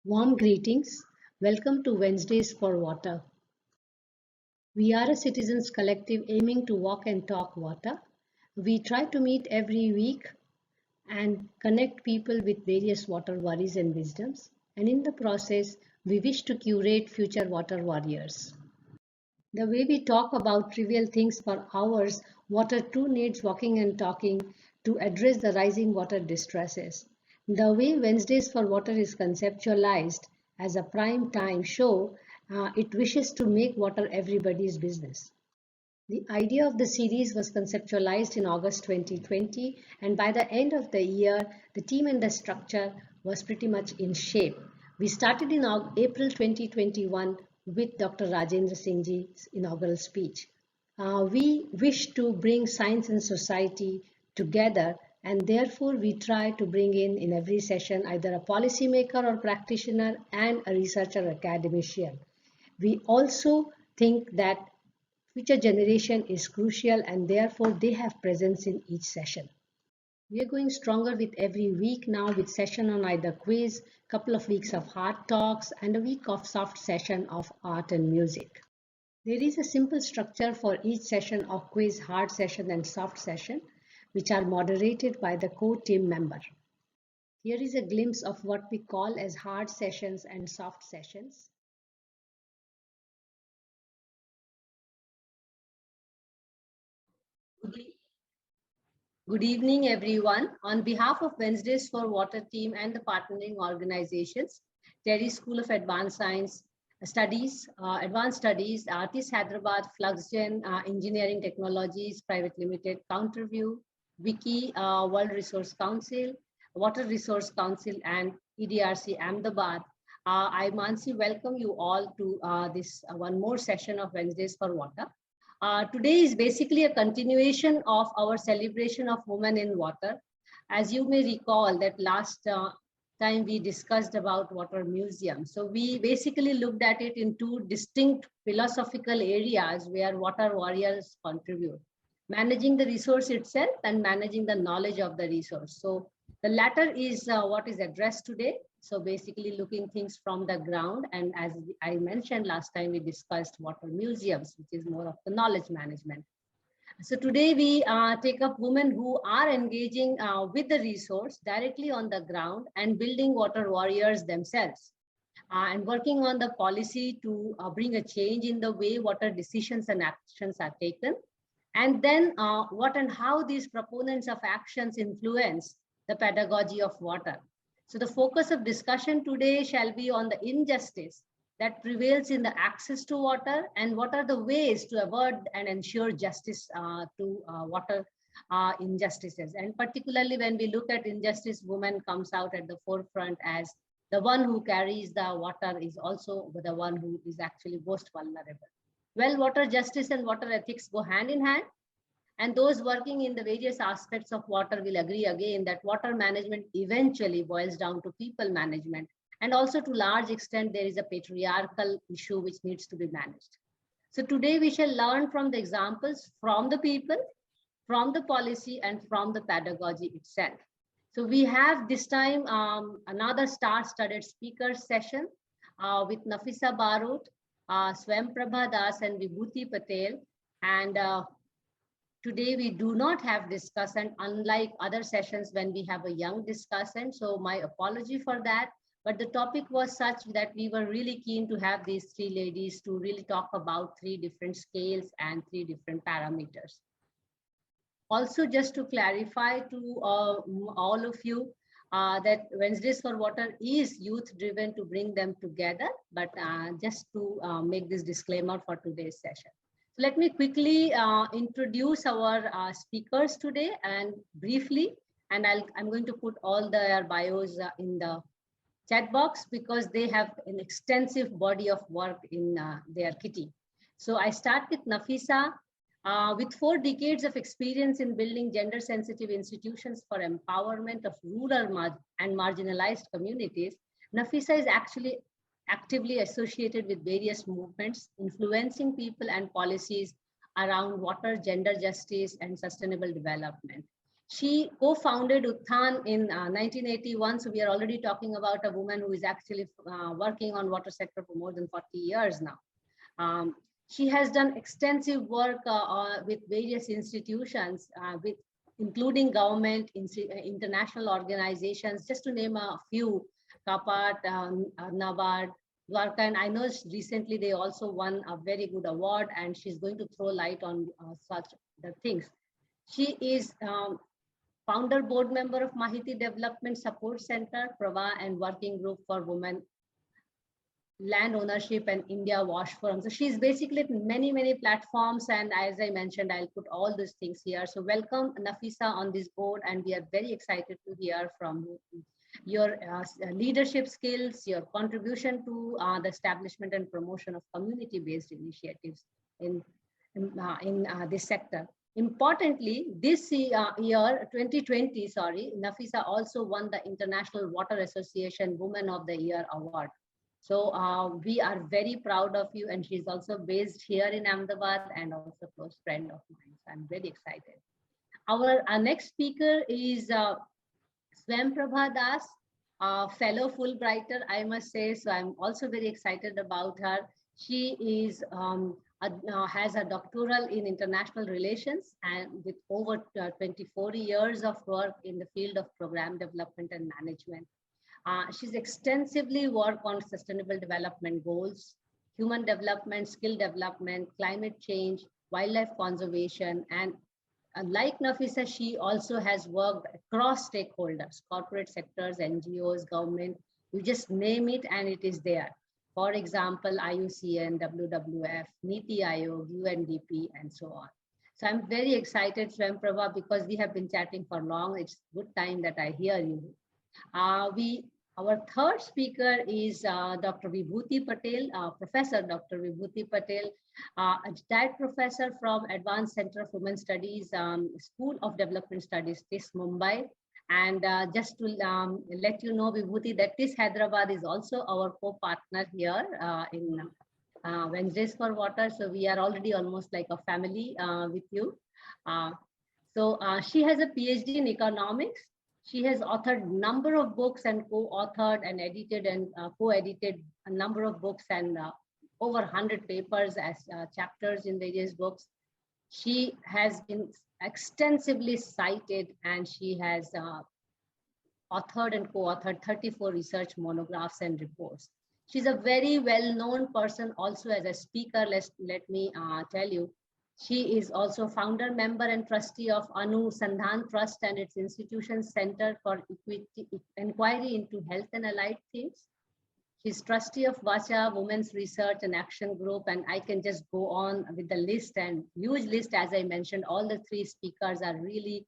Warm greetings. Welcome to Wednesdays for Water. We are a citizens collective aiming to walk and talk water. We try to meet every week and connect people with various water worries and wisdoms. And in the process, we wish to curate future water warriors. The way we talk about trivial things for hours, water too needs walking and talking to address the rising water distresses. The way Wednesdays for Water is conceptualized as a prime time show, it wishes to make water everybody's business. The idea of the series was conceptualized in August 2020, and by the end of the year, the team and the structure was pretty much in shape. We started in April 2021 with Dr. Rajendra Singh's inaugural speech. We wish to bring science and society together, and therefore we try to bring in every session either a policymaker or practitioner and a researcher or academician. We also think that future generation is crucial and therefore they have presence in each session. We are going stronger with every week now with session on either quiz, couple of weeks of hard talks and a week of soft session of art and music. There is a simple structure for each session of quiz, hard session and soft session which are moderated by the core team member. Here is a glimpse of what we call as hard sessions and soft sessions. Good evening, everyone. On behalf of Wednesdays for Water team and the partnering organizations, Terry School of Advanced Science Studies, Advanced Studies, Artist Hyderabad, FluxGen, Engineering Technologies Private Limited, Counterview, Wiki, World Resource Council, Water Resource Council, and EDRC Ahmedabad. I, Mansee, welcome you all to this one more session of Wednesdays for Water. Today is basically a continuation of our celebration of women in water. As you may recall that last time we discussed about water museum. So we basically looked at it in two distinct philosophical areas where water warriors contribute. Managing the resource itself and managing the knowledge of the resource. So the latter is what is addressed today. So basically looking things from the ground. And as I mentioned last time, we discussed water museums, which is more of the knowledge management. So today we take up women who are engaging with the resource directly on the ground and building water warriors themselves and working on the policy to bring a change in the way water decisions and actions are taken. And then what and how these proponents of actions influence the pedagogy of water. So the focus of discussion today shall be on the injustice that prevails in the access to water and what are the ways to avert and ensure justice to water injustices. And particularly when we look at injustice, women comes out at the forefront as the one who carries the water is also the one who is actually most vulnerable. Well, water justice and water ethics go hand in hand. And those working in the various aspects of water will agree again that water management eventually boils down to people management. And also to large extent, there is a patriarchal issue which needs to be managed. So today we shall learn from the examples from the people, from the policy and from the pedagogy itself. So we have this time another star-studded speaker session with Nafisa Barot, Swayamprabha Das and Vibhuti Patel. And today we do not have discussant, unlike other sessions when we have a young discussant. So my apology for that. But the topic was such that we were really keen to have these three ladies to really talk about three different scales and three different parameters. Also, just to clarify to all of you that Wednesdays for Water is youth driven to bring them together, but just to make this disclaimer for today's session. So let me quickly introduce our speakers today and briefly, and I'm going to put all their bios in the chat box because they have an extensive body of work in their kitty. So I start with Nafisa. With 4 decades of experience in building gender-sensitive institutions for empowerment of rural and marginalized communities, Nafisa is actually actively associated with various movements, influencing people and policies around water, gender justice, and sustainable development. She co-founded Uthan in 1981. So we are already talking about a woman who is actually working on water sector for more than 40 years now. She has done extensive work with various institutions, including government, international organizations, just to name a few, Kapat, NABARD, Dwarka, and I know recently they also won a very good award, and she's going to throw light on such the things. She is founder board member of Mahiti Development Support Center, PRAVA, and Working Group for Women Land Ownership and India Wash Forum. So she's basically many platforms, and as I mentioned, I'll put all these things here. So welcome Nafisa on this board, and we are very excited to hear from you. Your leadership skills, your contribution to the establishment and promotion of community-based initiatives in this sector. Importantly, this year, 2020, Nafisa also won the International Water Association Woman of the Year Award. So we are very proud of you, and she's also based here in Ahmedabad and also a close friend of mine. So I'm very excited. Our next speaker is Swayamprabha Das, fellow Fulbrighter, I must say. So I'm also very excited about her. She is has a doctoral in international relations and with over 24 years of work in the field of program development and management. She's extensively worked on sustainable development goals, human development, skill development, climate change, wildlife conservation, and like Nafisa, she also has worked across stakeholders, corporate sectors, NGOs, government, you just name it and it is there. For example, IUCN, WWF, NITI Aayog, UNDP, and so on. So I'm very excited, Swayamprabha, because we have been chatting for long. It's good time that I hear you. Our third speaker is Dr. Vibhuti Patel, Professor Dr. Vibhuti Patel, a retired professor from Advanced Center of Women Studies, School of Development Studies, TIS Mumbai. And just to let you know, Vibhuti, that TIS Hyderabad is also our co-partner here in Wednesdays for Water. So we are already almost like a family with you. She has a PhD in economics. She has authored a number of books and co-authored and edited and co-edited a number of books and over 100 papers as chapters in various books. She has been extensively cited, and she has authored and co-authored 34 research monographs and reports. She's a very well-known person also as a speaker. Let me tell you. She is also founder, member, and trustee of Anusandhan Trust and its Institution Center for Inquiry into Health and Allied Things. She's trustee of Vacha Women's Research and Action Group, and I can just go on with the list, and huge list. As I mentioned, all the three speakers are really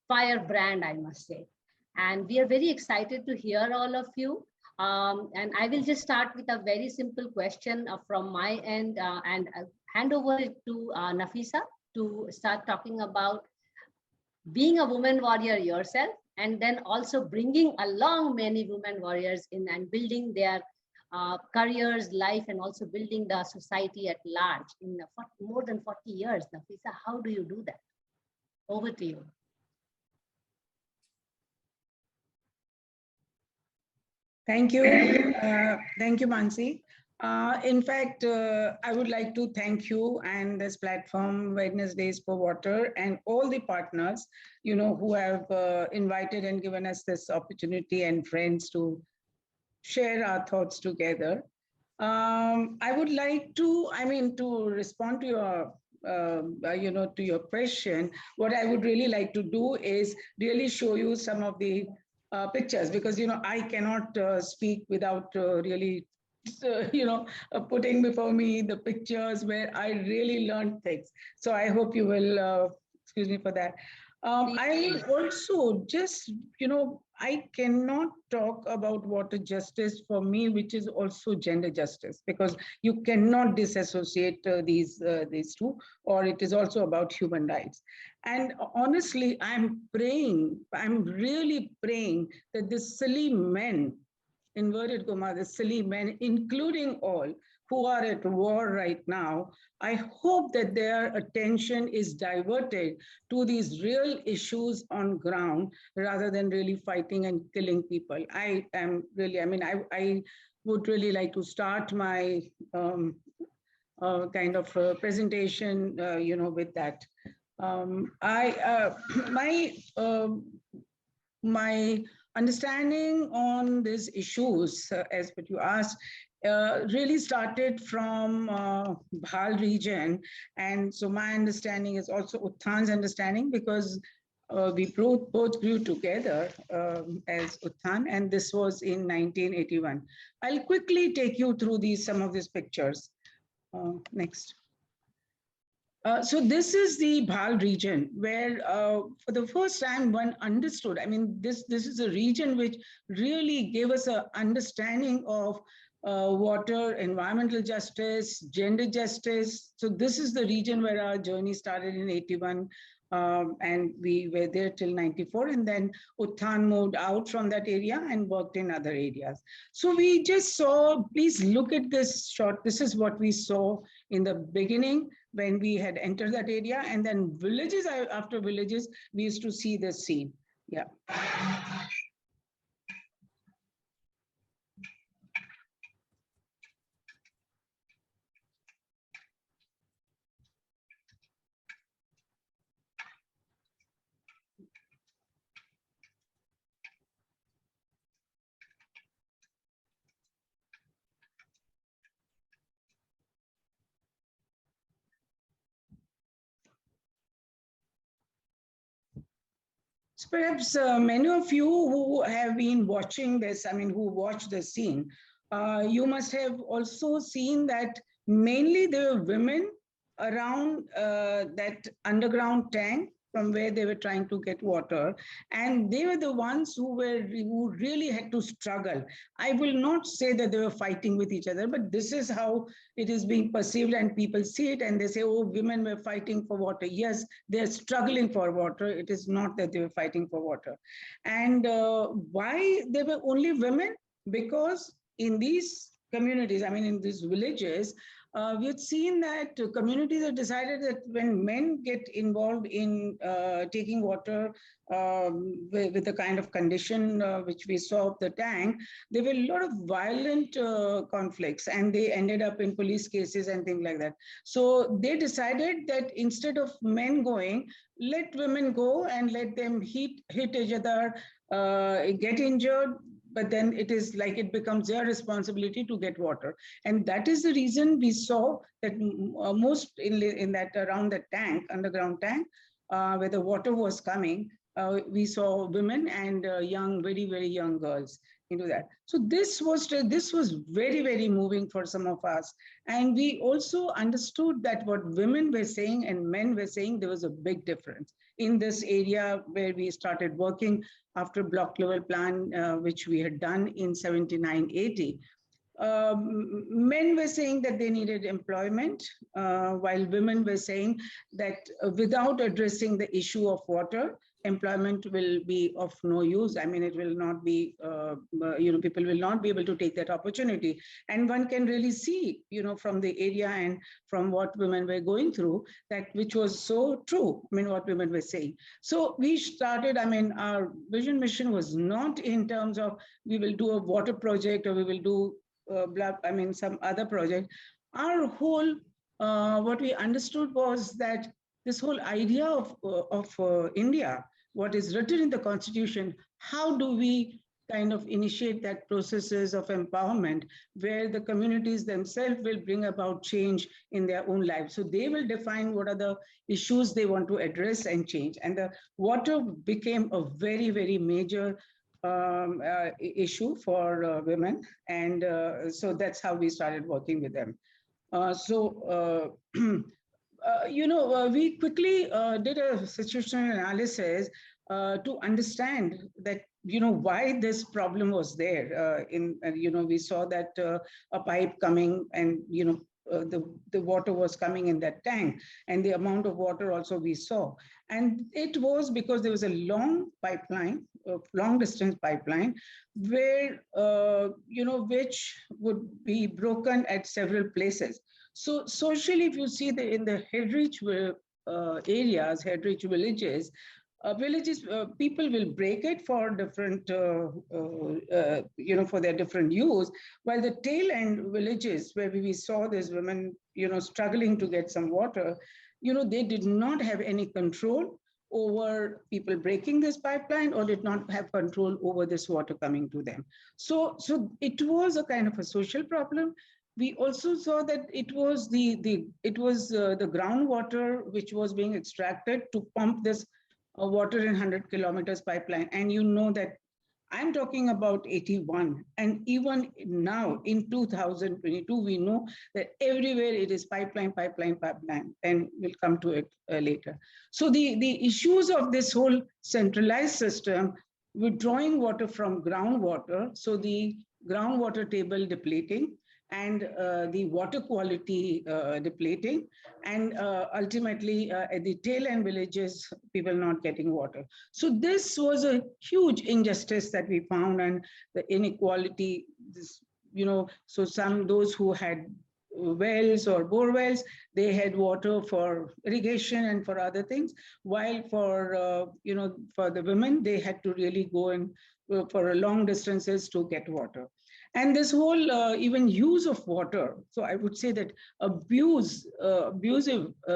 firebrand, I must say. And we are very excited to hear all of you. And I will just start with a very simple question from my end and hand over it to Nafisa to start talking about being a woman warrior yourself, and then also bringing along many women warriors in and building their careers, life, and also building the society at large in more than 40 years. Nafisa, how do you do that? Over to you. Thank you. Thank you, Mansee. In fact, I would like to thank you and this platform, Wednesdays for Water, and all the partners, who have invited and given us this opportunity and friends to share our thoughts together. I would like to, to respond to your to your question, what I would really like to do is really show you some of the pictures, because I cannot speak without really putting before me the pictures where I really learned things. So I hope you will excuse me for that. I also just, I cannot talk about water justice for me, which is also gender justice, because you cannot disassociate these two, or it is also about human rights. And honestly, I'm really praying that the silly men inverted comma, the silly men, including all who are at war right now, I hope that their attention is diverted to these real issues on ground rather than really fighting and killing people. I am really, I would really like to start my kind of presentation, with that. My understanding on these issues, as what you asked, really started from Bhal region. And so my understanding is also Utthan's understanding, because we both grew together as Utthan, and this was in 1981. I'll quickly take you through some of these pictures. Next. So this is the Bhal region where for the first time one understood, this is a region which really gave us an understanding of water, environmental justice, gender justice. So this is the region where our journey started in 81. And we were there till 94, and then Utthan moved out from that area and worked in other areas. So we just saw, please look at this shot. This is what we saw in the beginning when we had entered that area, and then villages after villages, we used to see the scene. Yeah. So perhaps many of you who have been watching this, who watched the scene, you must have also seen that mainly there were women around that underground tank from where they were trying to get water, and they were the ones who really had to struggle. I will not say that they were fighting with each other, but this is how it is being perceived, and people see it and they say, oh, women were fighting for water. Yes, they're struggling for water. It is not that they were fighting for water. And why they were only women? Because in these communities, in these villages, we had seen that communities have decided that when men get involved in taking water with the kind of condition which we saw of the tank, there were a lot of violent conflicts, and they ended up in police cases and things like that. So they decided that instead of men going, let women go and let them hit each other, get injured, but then it is like it becomes their responsibility to get water. And that is the reason we saw that most in that around the tank, underground tank, where the water was coming, we saw women and young, very, very young girls into that. So this was very, very moving for some of us. And we also understood that what women were saying and men were saying, there was a big difference in this area where we started working after block level plan, which we had done in 79-80. Men were saying that they needed employment, while women were saying that without addressing the issue of water, employment will be of no use. It will not be, people will not be able to take that opportunity. And one can really see, from the area and from what women were going through, that which was so true, what women were saying. So we started, our vision mission was not in terms of we will do a water project or we will do some other project. Our whole, what we understood was that this whole idea of India, what is written in the Constitution, how do we kind of initiate that processes of empowerment where the communities themselves will bring about change in their own lives. So they will define what are the issues they want to address and change. And the water became a very, very major issue for women. And so that's how we started working with them. We quickly did a situational analysis to understand that, why this problem was there. We saw that a pipe coming and, the water was coming in that tank, and the amount of water also we saw. And it was because there was a long pipeline long distance pipeline, where, which would be broken at several places. So socially, if you see in the head-rich areas, head-rich villages, people will break it for different, for their different use, while the tail end villages where we saw these women, struggling to get some water, they did not have any control over people breaking this pipeline, or did not have control over this water coming to them. So it was a kind of a social problem. We also saw that it was the groundwater which was being extracted to pump this water in 100 kilometers pipeline. And that I'm talking about 81. And even now in 2022, we know that everywhere it is pipeline, and we'll come to it later. So the issues of this whole centralized system, withdrawing water from groundwater, so the groundwater table depleting, and the water quality depleting, and ultimately at the tail end villages, people not getting water. So this was a huge injustice that we found, and the inequality, so those who had wells or bore wells, they had water for irrigation and for other things, while for, for the women, they had to really go in for long distances to get water. And this whole even use of water, so I would say that abusive,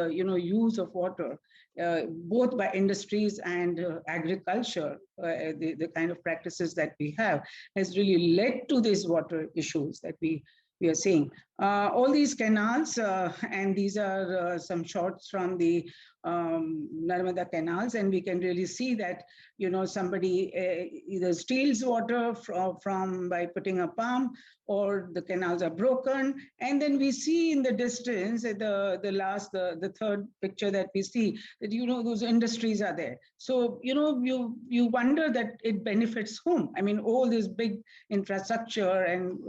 use of water, both by industries and agriculture, the kind of practices that we have, has really led to these water issues that we are seeing. All these canals, and these are some shots from the Narmada canals, and we can really see that, somebody either steals water from by putting a pump, or the canals are broken. And then we see in the distance, the third picture that we see, that, those industries are there. So, you wonder that it benefits whom? I mean, all this big infrastructure and,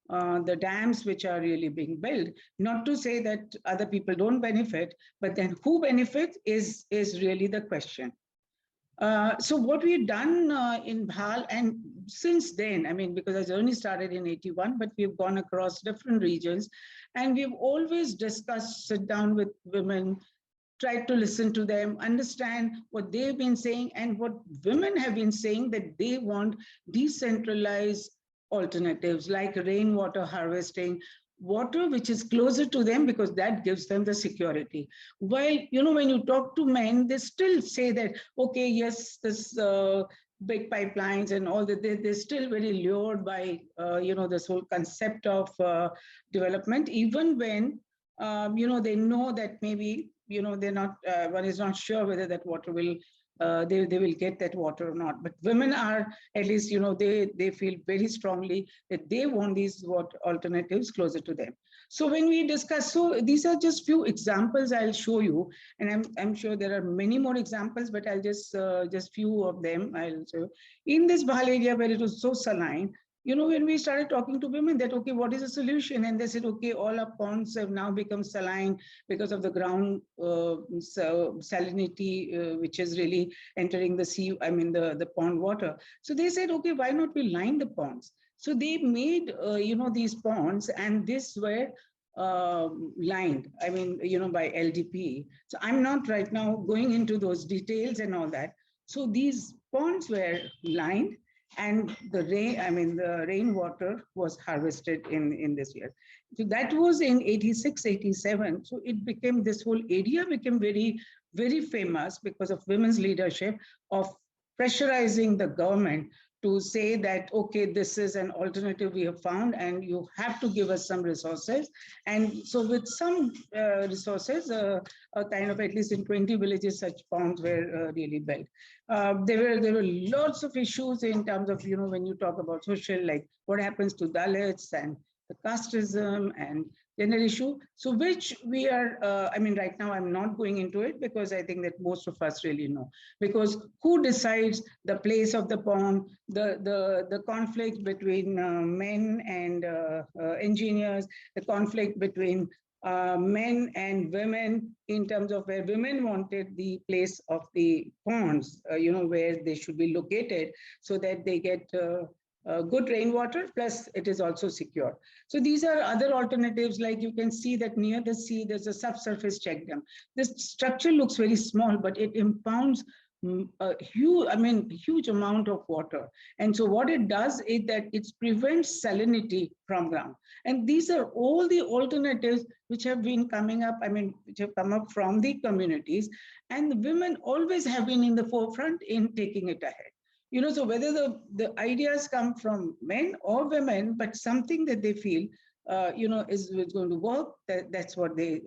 the dams which are really being built, not to say that other people don't benefit, but then who benefits is really the question. So what we've done in Bhal, and since then, I mean, because our journey started in 81, but we've gone across different regions, and we've always discussed, sit down with women, try to listen to them, understand what they've been saying, and what women have been saying, that they want decentralized alternatives like rainwater harvesting, water which is closer to them, because that gives them the security. While, when you talk to men, they still say that, okay, yes, this big pipelines and all that, they're still very lured by, this whole concept of development, even when, they know that maybe, they're not, one is not sure whether that water will, they will get that water or not. But women are, at least, they feel very strongly that they want these alternatives closer to them. So when we discuss, so these are just few examples I'll show you, and I'm sure there are many more examples, but I'll just few of them I'll show. In this Bhal area where it was so saline, when we started talking to women that, okay, what is the solution? And they said, okay, all our ponds have now become saline because of the ground salinity, which is really entering the sea, I mean, the pond water. So they said, okay, why not we line the ponds? So they made, these ponds, and this were lined, I mean, by LDP. So I'm not right now going into those details and all that. So these ponds were lined, and the rainwater was harvested in this year. So that was in 86, 87. So it became, this whole area became very, very famous because of women's leadership of pressurizing the government to say that, okay, this is an alternative we have found, and you have to give us some resources. And so with some resources, a kind of, at least in 20 villages, such ponds were really built. There were lots of issues in terms of, when you talk about social, like what happens to Dalits and the casteism and gender issue. So which we are, I mean, right now I'm not going into it, because I think that most of us really know, because who decides the place of the pond, the conflict between men and engineers, the conflict between men and women in terms of where women wanted the place of the ponds, where they should be located so that they get good rainwater, plus it is also secure. So these are other alternatives, like you can see that near the sea, there's a subsurface check dam. This structure looks very small, but it impounds a huge amount of water. And so what it does is that it prevents salinity from ground. And these are all the alternatives which have been coming up, which have come up from the communities. And the women always have been in the forefront in taking it ahead. So whether the ideas come from men or women, but something that they feel is going to work, that's what they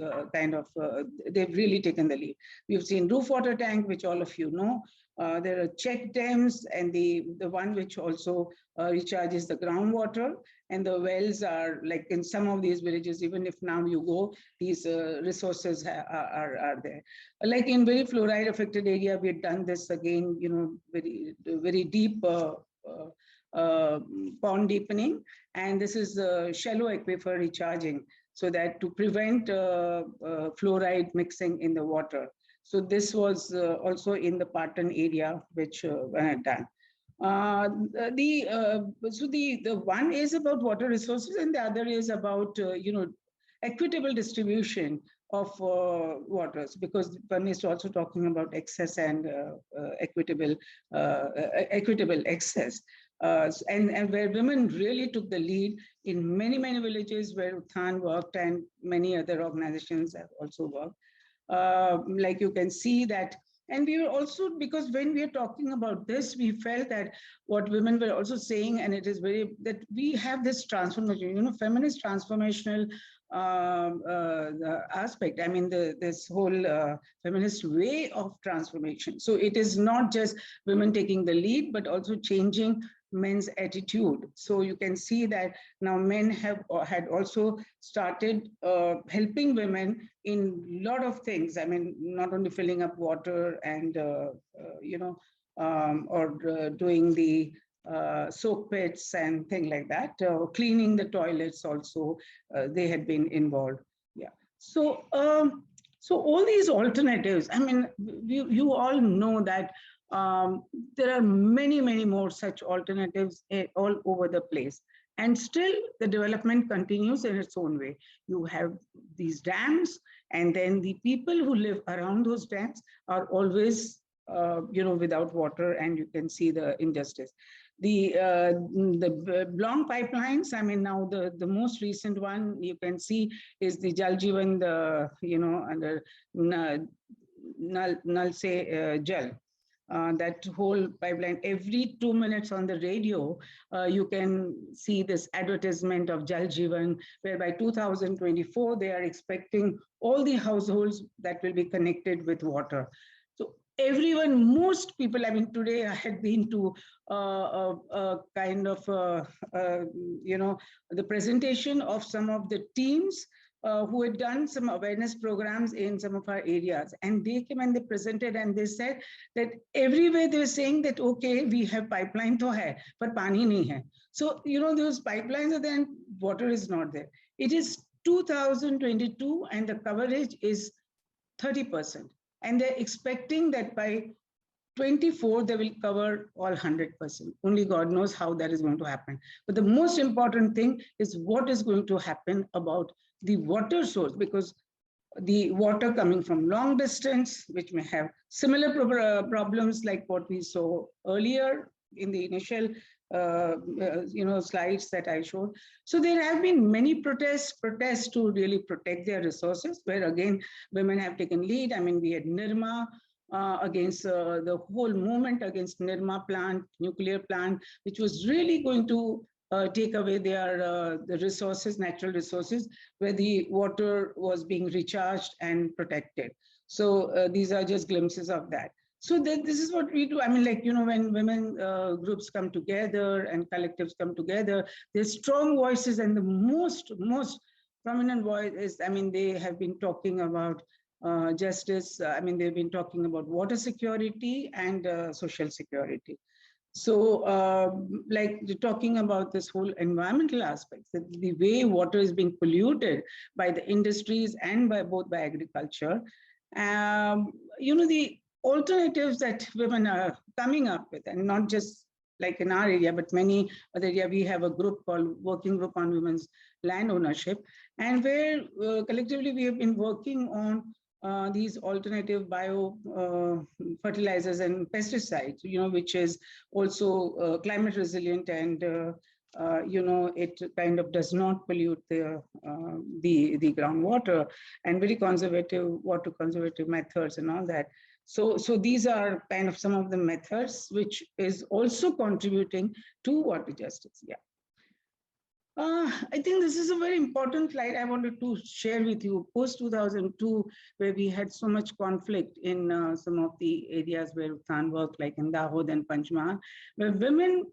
they've really taken the lead. We've seen roof water tank, which all of you know. There are check dams, and the one which also recharges the groundwater, and the wells are like in some of these villages, even if now you go, these resources are there. Like in very fluoride affected area, we had done this again, very deep pond deepening, and this is shallow aquifer recharging, so that to prevent fluoride mixing in the water. So this was also in the Patan area, which I had done. So the one is about water resources, and the other is about equitable distribution of waters, because one is also talking about excess and equitable excess. And where women really took the lead in many villages where Uthan worked, and many other organizations have also worked. Like you can see that. And we were also, because when we are talking about this, we felt that what women were also saying, and it is that we have this transformation, feminist transformational aspect. This whole feminist way of transformation. So it is not just women taking the lead, but also changing men's attitude. So you can see that now men had also started helping women in a lot of things. Not only filling up water and doing the soak pits and things like that, cleaning the toilets also, they had been involved. Yeah. So all these alternatives, you all know that there are many more such alternatives all over the place. And still the development continues in its own way. You have these dams, and then the people who live around those dams are always without water, and you can see the injustice. The long pipelines, now the most recent one you can see is the Jal Jeevan, under Nal Se Jal. That whole pipeline, every 2 minutes on the radio, you can see this advertisement of Jal Jeevan, where by 2024, they are expecting all the households that will be connected with water. So everyone, most people, today I had been to kind of, the presentation of some of the teams who had done some awareness programs in some of our areas. And they came and they presented, and they said that everywhere they were saying that, okay, we have pipeline to hai, but pani nahi hai. So, those pipelines are there and water is not there. It is 2022 and the coverage is 30%. And they're expecting that by 24, they will cover all 100%. Only God knows how that is going to happen. But the most important thing is what is going to happen about the water source, because the water coming from long distance, which may have similar problems like what we saw earlier in the initial slides that I showed. So there have been many protests to really protect their resources, where again, women have taken lead. We had Nirma, against the whole movement against Nirma plant, nuclear plant, which was really going to take away their the resources, natural resources, where the water was being recharged and protected. So these are just glimpses of that. So this is what we do. When women groups come together and collectives come together, there's strong voices, and the most prominent voice is, they have been talking about justice. They've been talking about water security and social security. So like talking about this whole environmental aspects, the way water is being polluted by the industries and by both by agriculture, the alternatives that women are coming up with, and not just like in our area, but many other area, we have a group called Working Group on Women's Land Ownership, and where collectively we have been working on these alternative bio fertilizers and pesticides, which is also climate resilient, and it kind of does not pollute the groundwater, and very conservative water conservative methods and all that. So these are kind of some of the methods which is also contributing to water justice. Yeah. I think this is a very important slide I wanted to share with you. Post 2002, where we had so much conflict in some of the areas where Uthan worked, like in Dahod and Panchmahal, where women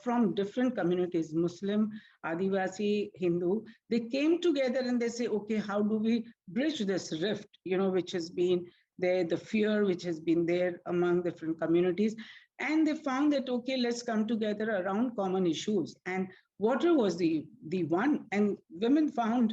from different communities, Muslim, Adivasi, Hindu, they came together and they say, okay, how do we bridge this rift, which has been there, the fear which has been there among different communities. And they found that, okay, let's come together around common issues. And water was the one, and women found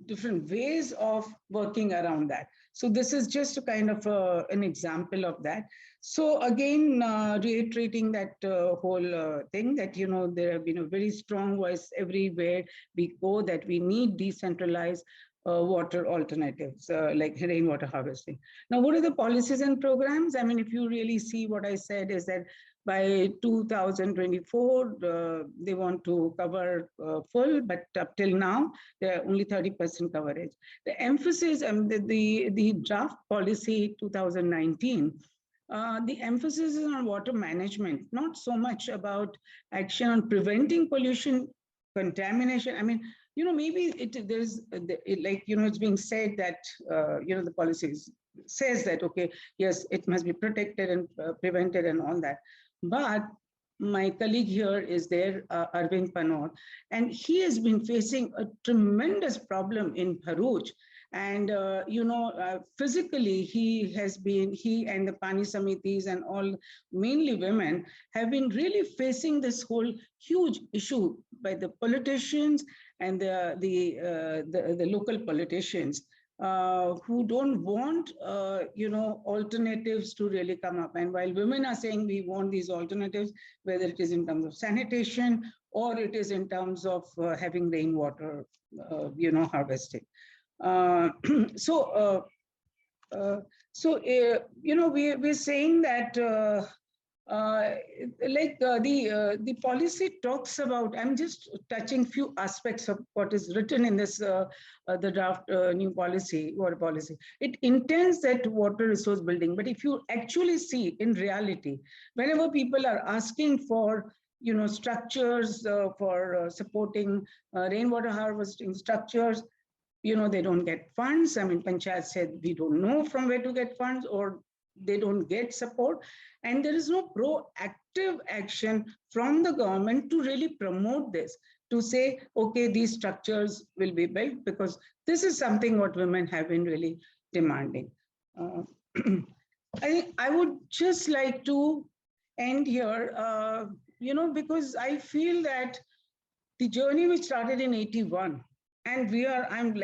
different ways of working around that. So this is just a kind of an example of that. So again, reiterating that whole thing that, there have been a very strong voice everywhere we go that we need decentralized water alternatives like rainwater harvesting. Now, what are the policies and programs? I mean, if you really see what I said is that by 2024, they want to cover full, but up till now, they're only 30% coverage. The emphasis, the draft policy 2019, the emphasis is on water management, not so much about action on preventing pollution, contamination. I mean, maybe it's being said that, the policies says that, okay, yes, it must be protected and prevented and all that. But my colleague here is there, Arvind Panor, and he has been facing a tremendous problem in Bharuch. And, physically, he and the Pani Samitis and all, mainly women, have been really facing this whole huge issue by the politicians and the local politicians who don't want, alternatives to really come up. And while women are saying we want these alternatives, whether it is in terms of sanitation or it is in terms of having rainwater, harvesting. We're saying that the policy talks about, I'm just touching few aspects of what is written in this the draft new policy, water policy. It intends that water resource building, but if you actually see in reality, whenever people are asking for structures for supporting rainwater harvesting structures, they don't get funds. I mean, Panchayat said, we don't know from where to get funds, or they don't get support. And there is no proactive action from the government to really promote this, to say, okay, these structures will be built, because this is something what women have been really demanding. I would just like to end here, because I feel that the journey which started in 81, and we are in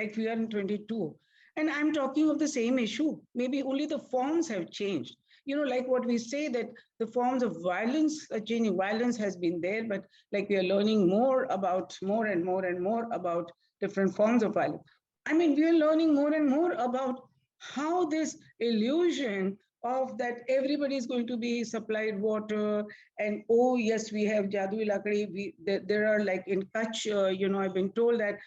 22, and I'm talking of the same issue. Maybe only the forms have changed. Like what we say, that the forms of violence are changing. Violence has been there, but like we are learning more and more about different forms of violence. I mean, we are learning more and more about how this illusion of that everybody is going to be supplied water, and oh yes, we have Jadui Lakdi. There are, like in Kutch, I've been told that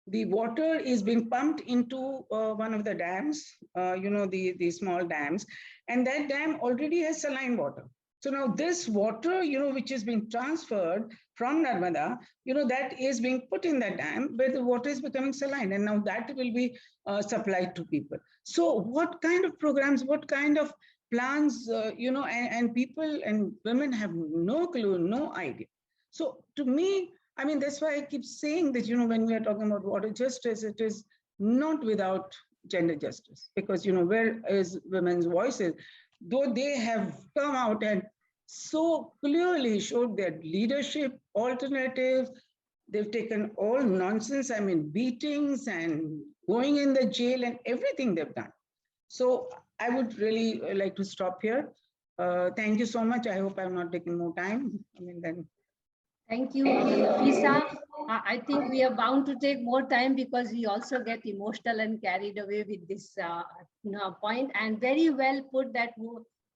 the water is being pumped into one of the dams, the small dams, and that dam already has saline water. So now this water, which is being transferred from Narmada, that is being put in the dam where the water is becoming saline, and now that will be supplied to people. So what kind of programs, what kind of plans, and people and women have no clue, no idea. So to me, I mean, that's why I keep saying that, when we are talking about water justice, it is not without gender justice, because, where is women's voices, though they have come out and so clearly showed their leadership, alternatives. They've taken all nonsense, I mean, beatings and going in the jail and everything they've done. So I would really like to stop here. Thank you so much. I hope I'm not taking more time. I mean, then. Thank you, Nafisa. I think we are bound to take more time because we also get emotional and carried away with this point. And very well put that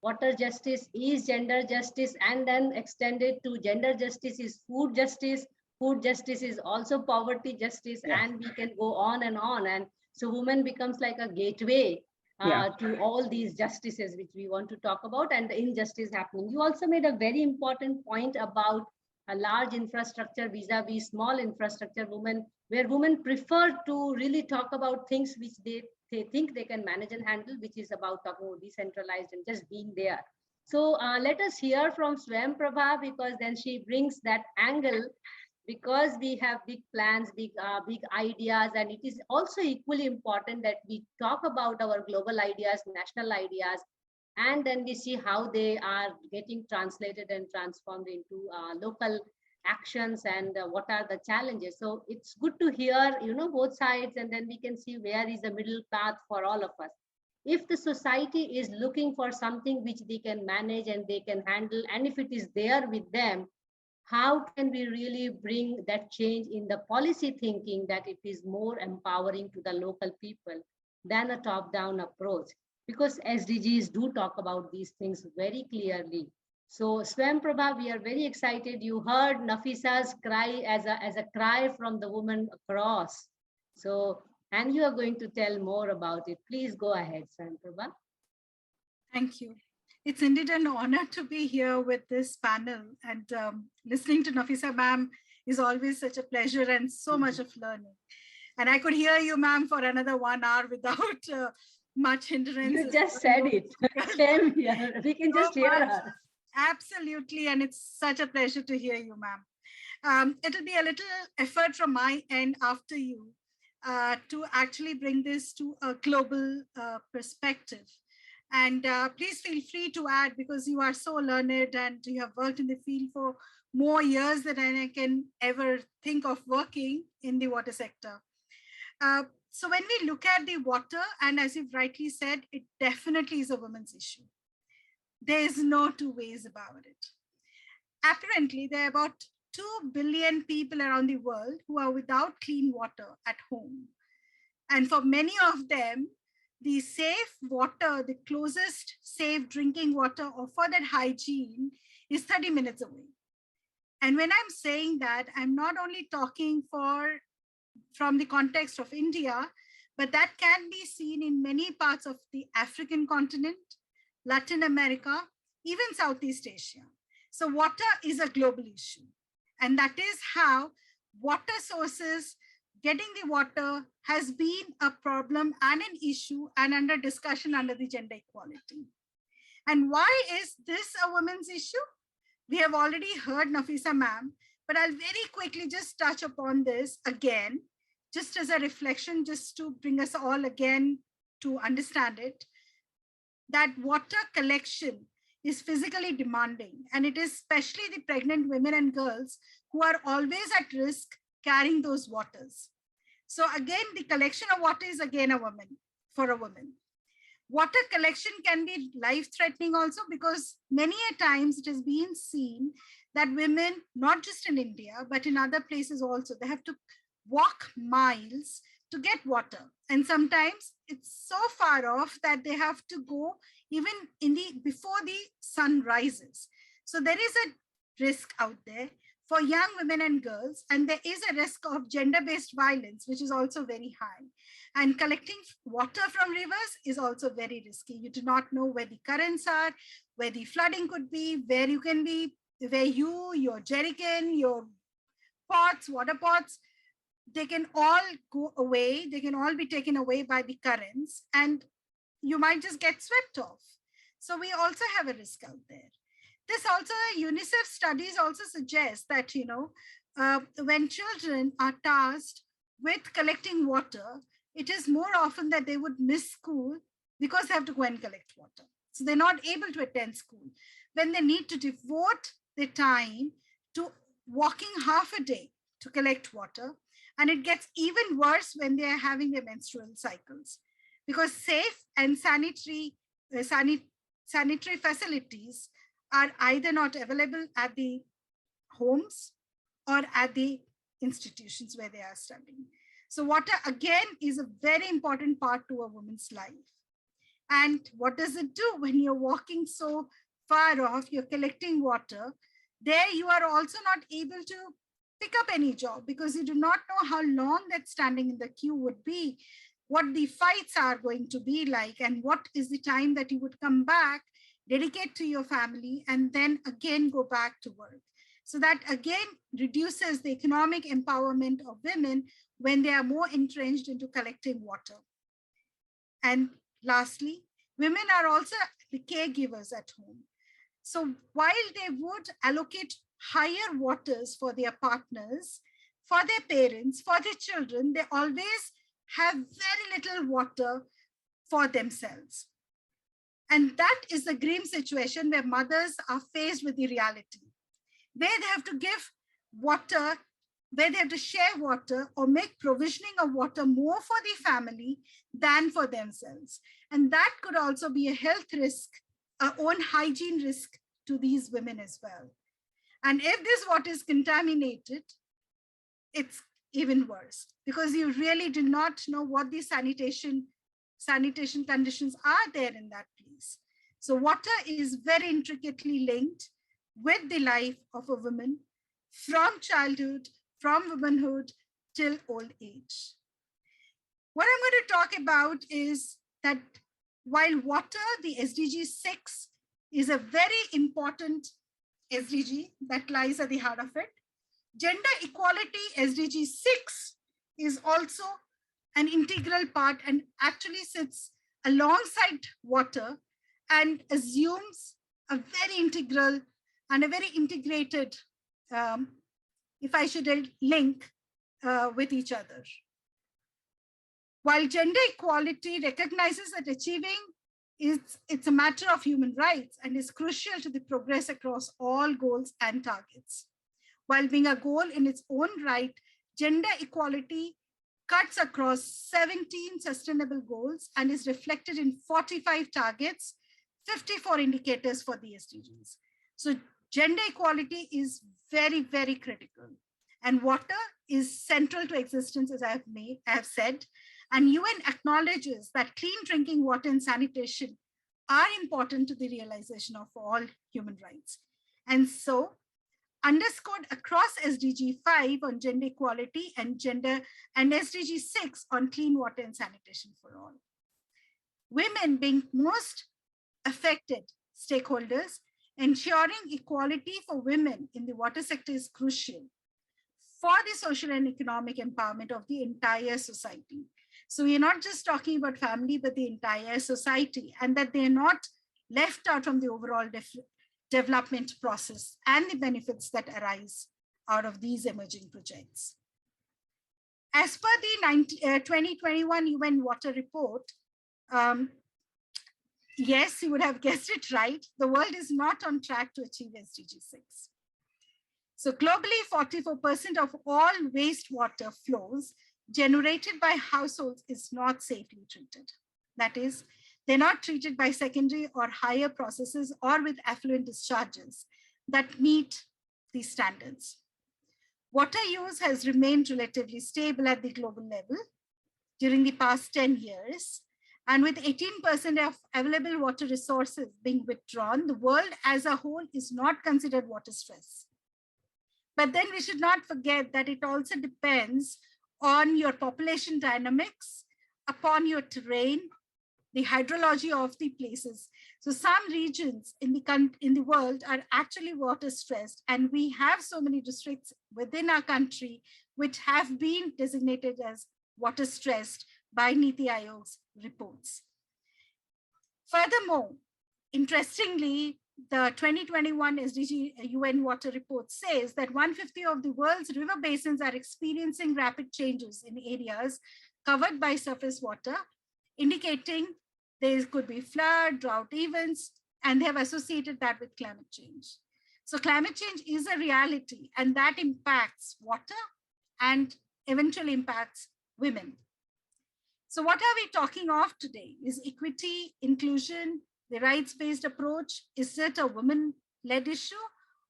water justice is gender justice, and then extended to gender justice is food justice. Food justice is also poverty justice, and we can go on and on. And so women becomes like a gateway to all these justices which we want to talk about, and the injustice happening. You also made a very important point about a large infrastructure vis-a-vis small infrastructure, where women prefer to really talk about things which they think they can manage and handle, which is about talking about decentralized and just being there. So let us hear from Swayamprabha, because then she brings that angle, because we have big plans, big ideas, and it is also equally important that we talk about our global ideas, national ideas, and then we see how they are getting translated and transformed into local actions, and what are the challenges. So it's good to hear, both sides, and then we can see where is the middle path for all of us. If the society is looking for something which they can manage and they can handle, and if it is there with them, how can we really bring that change in the policy thinking, that it is more empowering to the local people than a top-down approach? Because SDGs do talk about these things very clearly. So Swayamprabha, we are very excited. You heard Nafisa's cry as a cry from the woman across. So, and you are going to tell more about it. Please go ahead, Swayamprabha. Thank you. It's indeed an honor to be here with this panel, and listening to Nafisa ma'am is always such a pleasure and so much of learning. And I could hear you, ma'am, for another 1 hour without much hindrance. You just said it. Same here. We can just hear her. Absolutely. And it's such a pleasure to hear you, ma'am. It'll be a little effort from my end after you to actually bring this to a global perspective. And please feel free to add, because you are so learned and you have worked in the field for more years than I can ever think of working in the water sector. So when we look at the water, and as you've rightly said, it definitely is a women's issue. There is no two ways about it. Apparently, there are about 2 billion people around the world who are without clean water at home. And for many of them, the safe water, the closest safe drinking water or for that hygiene is 30 minutes away. And when I'm saying that, I'm not only talking from the context of India, but that can be seen in many parts of the African continent, Latin America, even Southeast Asia. So water is a global issue. And that is how water sources, getting the water, has been a problem and an issue and under discussion under the gender equality. And why is this a women's issue? We have already heard Nafisa ma'am, but I'll very quickly just touch upon this again, just as a reflection, just to bring us all again to understand it, that water collection is physically demanding, and it is especially the pregnant women and girls who are always at risk carrying those waters. So again, the collection of water is again for a woman. Water collection can be life-threatening also, because many a times it has been seen that women, not just in India, but in other places also, they have to walk miles to get water. And sometimes it's so far off that they have to go even before the sun rises. So there is a risk out there for young women and girls, and there is a risk of gender-based violence, which is also very high. And collecting water from rivers is also very risky. You do not know where the currents are, where the flooding could be, where you can be, where your jerrycan, your pots, water pots, they can all go away. They can all be taken away by the currents, and you might just get swept off. So we also have a risk out there. This also, UNICEF studies also suggest that, when children are tasked with collecting water, it is more often that they would miss school because they have to go and collect water. So they're not able to attend school. when they need to devote their time to walking half a day to collect water. And it gets even worse when they are having their menstrual cycles, because safe and sanitary facilities are either not available at the homes or at the institutions where they are studying. So water again is a very important part to a woman's life. And what does it do when you're walking so far off, you're collecting water? There you are also not able to pick up any job because you do not know how long that standing in the queue would be, what the fights are going to be like, and what is the time that you would come back, dedicate to your family, and then again go back to work. So that again reduces the economic empowerment of women when they are more entrenched into collecting water. And lastly, women are also the caregivers at home. So while they would allocate higher waters for their partners, for their parents, for their children, they always have very little water for themselves. And that is the grim situation where mothers are faced with the reality, where they have to give water, where they have to share water or make provisioning of water more for the family than for themselves. And that could also be a health risk, our own hygiene risk to these women as well. And if this water is contaminated, it's even worse because you really do not know what the sanitation conditions are there in that place. So water is very intricately linked with the life of a woman from childhood, from womanhood till old age. What I'm going to talk about is that while water, the SDG 6, is a very important SDG that lies at the heart of it, gender equality SDG 6 is also an integral part and actually sits alongside water and assumes a very integral and a very integrated, if I should link with each other. While gender equality recognizes that achieving it's a matter of human rights and is crucial to the progress across all goals and targets. While being a goal in its own right, gender equality cuts across 17 sustainable goals and is reflected in 45 targets, 54 indicators for the SDGs. So gender equality is very, very critical. And water is central to existence, as I have said. And UN acknowledges that clean drinking water and sanitation are important to the realization of all human rights. And so, underscored across SDG 5 on gender equality and SDG 6 on clean water and sanitation for all. Women being most affected stakeholders, ensuring equality for women in the water sector is crucial for the social and economic empowerment of the entire society. So we're not just talking about family, but the entire society, and that they're not left out from the overall development process and the benefits that arise out of these emerging projects. As per the 2021 UN Water Report, yes, you would have guessed it right, the world is not on track to achieve SDG 6. So globally, 44% of all wastewater flows generated by households is not safely treated. That is, they're not treated by secondary or higher processes or with effluent discharges that meet these standards. Water use has remained relatively stable at the global level during the past 10 years. And with 18% of available water resources being withdrawn, the world as a whole is not considered water stressed. But then we should not forget that it also depends on your population dynamics, upon your terrain, the hydrology of the places. So some regions in the world are actually water stressed, and we have so many districts within our country which have been designated as water stressed by Niti Aayog's reports. Furthermore, interestingly, the 2021 SDG UN Water Report says that 150 of the world's river basins are experiencing rapid changes in areas covered by surface water, indicating there could be flood, drought events, and they have associated that with climate change. So climate change is a reality, and that impacts water and eventually impacts women. So what are we talking of today? Is equity, inclusion, the rights-based approach? Is it a women-led issue,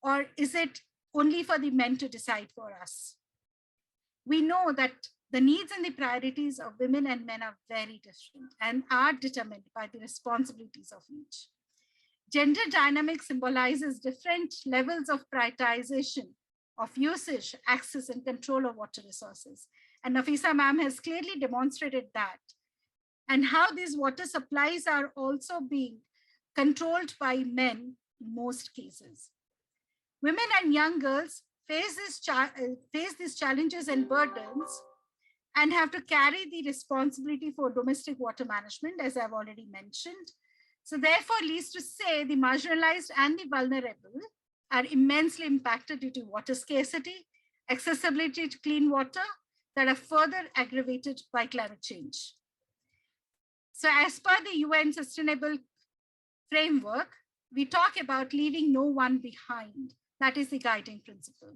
or is it only for the men to decide for us? We know that the needs and the priorities of women and men are very different and are determined by the responsibilities of each. Gender dynamic symbolizes different levels of prioritization of usage, access, and control of water resources. And Nafisa ma'am has clearly demonstrated that, and how these water supplies are also being controlled by men in most cases. Women and young girls face these challenges and burdens and have to carry the responsibility for domestic water management, as I've already mentioned. So therefore, leads to say the marginalized and the vulnerable are immensely impacted due to water scarcity, accessibility to clean water that are further aggravated by climate change. So as per the UN Sustainable Framework, we talk about leaving no one behind. That is the guiding principle.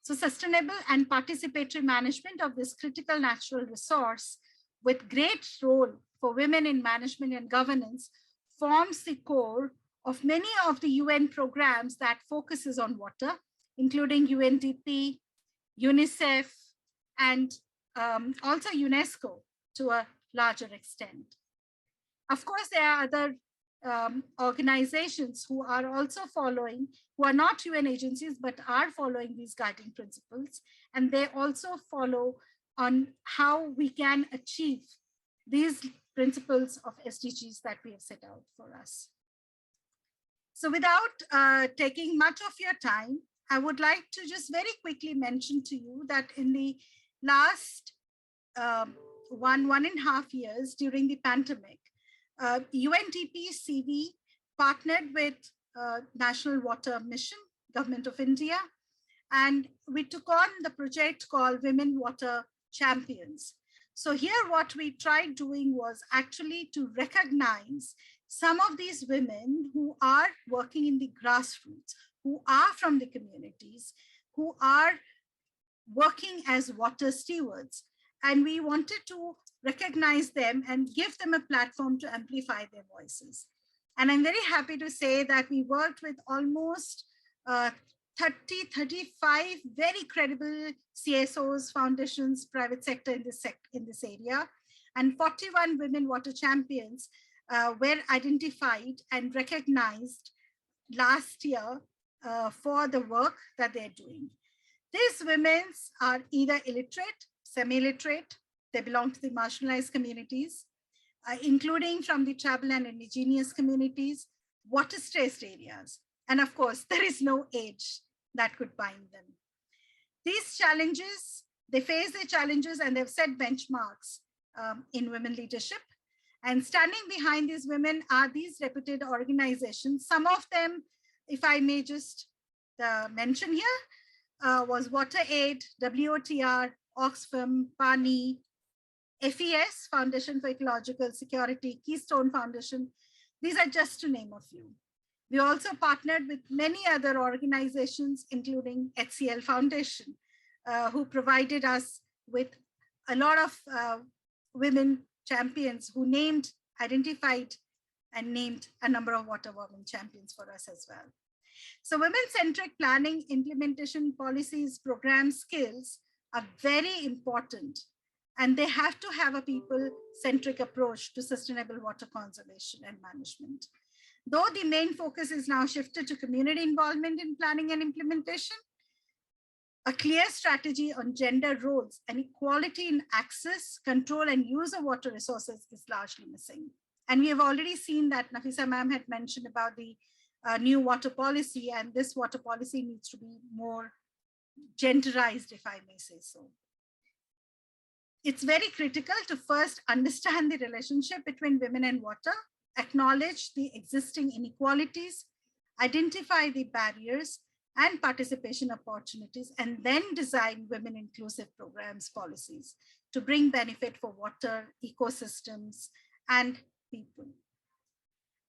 So sustainable and participatory management of this critical natural resource with great role for women in management and governance forms the core of many of the UN programs that focuses on water, including UNDP, UNICEF, and also UNESCO to a larger extent. Of course, there are other organizations who are also following, who are not UN agencies, but are following these guiding principles. And they also follow on how we can achieve these principles of SDGs that we have set out for us. So without taking much of your time, I would like to just very quickly mention to you that in the last 1.5 years during the pandemic, UNDP CV partnered with National Water Mission, Government of India, and we took on the project called Women Water Champions. So here what we tried doing was actually to recognize some of these women who are working in the grassroots, who are from the communities, who are working as water stewards. And we wanted to recognize them and give them a platform to amplify their voices. And I'm very happy to say that we worked with almost 35 very credible CSOs, foundations, private sector in this area. And 41 women water champions were identified and recognized last year for the work that they're doing. These women are either illiterate, semi-literate, they belong to the marginalized communities, including from the tribal and indigenous communities, water-stressed areas. And of course, there is no age that could bind them. These challenges, they face the challenges and they've set benchmarks in women leadership. And standing behind these women are these reputed organizations. Some of them, if I may just mention here, was WaterAid, WOTR, Oxfam, PANI, FES, Foundation for Ecological Security, Keystone Foundation. These are just to name a few. We also partnered with many other organizations, including HCL Foundation, who provided us with a lot of women champions who identified and named a number of water women champions for us as well. So women-centric planning, implementation, policies, programs, skills are very important, and they have to have a people-centric approach to sustainable water conservation and management. Though the main focus is now shifted to community involvement in planning and implementation, a clear strategy on gender roles and equality in access, control, and use of water resources is largely missing. And we have already seen that Nafisa ma'am had mentioned about the new water policy, and this water policy needs to be more genderized, if I may say so. It's very critical to first understand the relationship between women and water, acknowledge the existing inequalities, identify the barriers and participation opportunities, and then design women inclusive programs, policies to bring benefit for water, ecosystems, and people.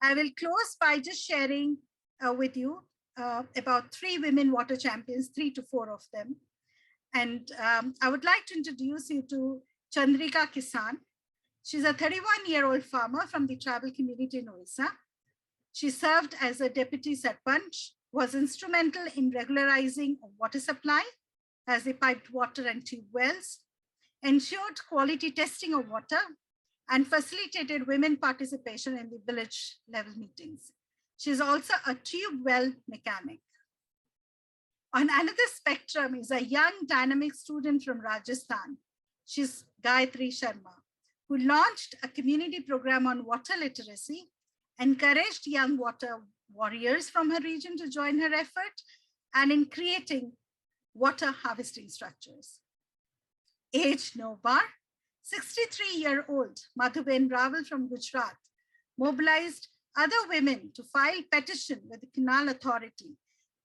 I will close by just sharing with you about 3 women water champions, 3 to 4 of them. And I would like to introduce you to Chandrika Kisan. She's a 31-year-old farmer from the tribal community in Orissa. She served as a deputy sarpanch, was instrumental in regularizing water supply as they piped water and tube wells, ensured quality testing of water, and facilitated women participation in the village level meetings. She's also a tube well mechanic. On another spectrum is a young dynamic student from Rajasthan. She's Gayatri Sharma, who launched a community program on water literacy, encouraged young water warriors from her region to join her effort, and in creating water harvesting structures. Age no bar, 63-year-old Madhuben Raval from Gujarat mobilized other women to file petition with the Canal Authority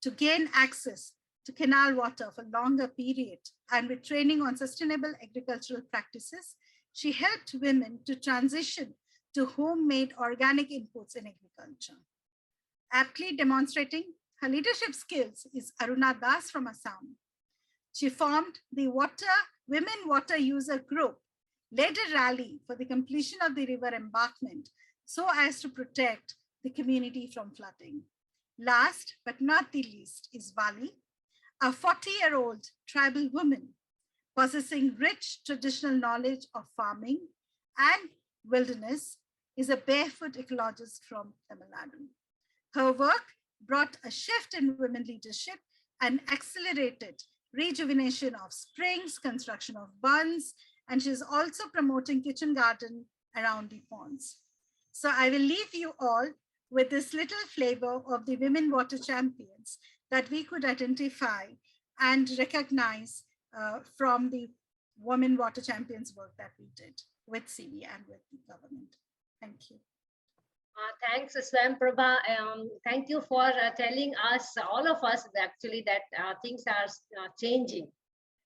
to gain access to canal water for longer period, and with training on sustainable agricultural practices, she helped women to transition to homemade organic inputs in agriculture. Aptly demonstrating her leadership skills is Aruna Das from Assam. She formed the Women Water User Group, led a rally for the completion of the river embankment so as to protect the community from flooding. Last but not the least is Vali, a 40-year-old tribal woman possessing rich traditional knowledge of farming and wilderness, is a barefoot ecologist from Tamil Nadu. Her work brought a shift in women leadership and accelerated rejuvenation of springs, construction of bunds, and she's also promoting kitchen garden around the ponds. So I will leave you all with this little flavor of the women water champions that we could identify and recognize from the women water champions work that we did with CV and with the government. Thank you. Thanks, Swayamprabha. Thank you for telling us, all of us, actually, that things are changing.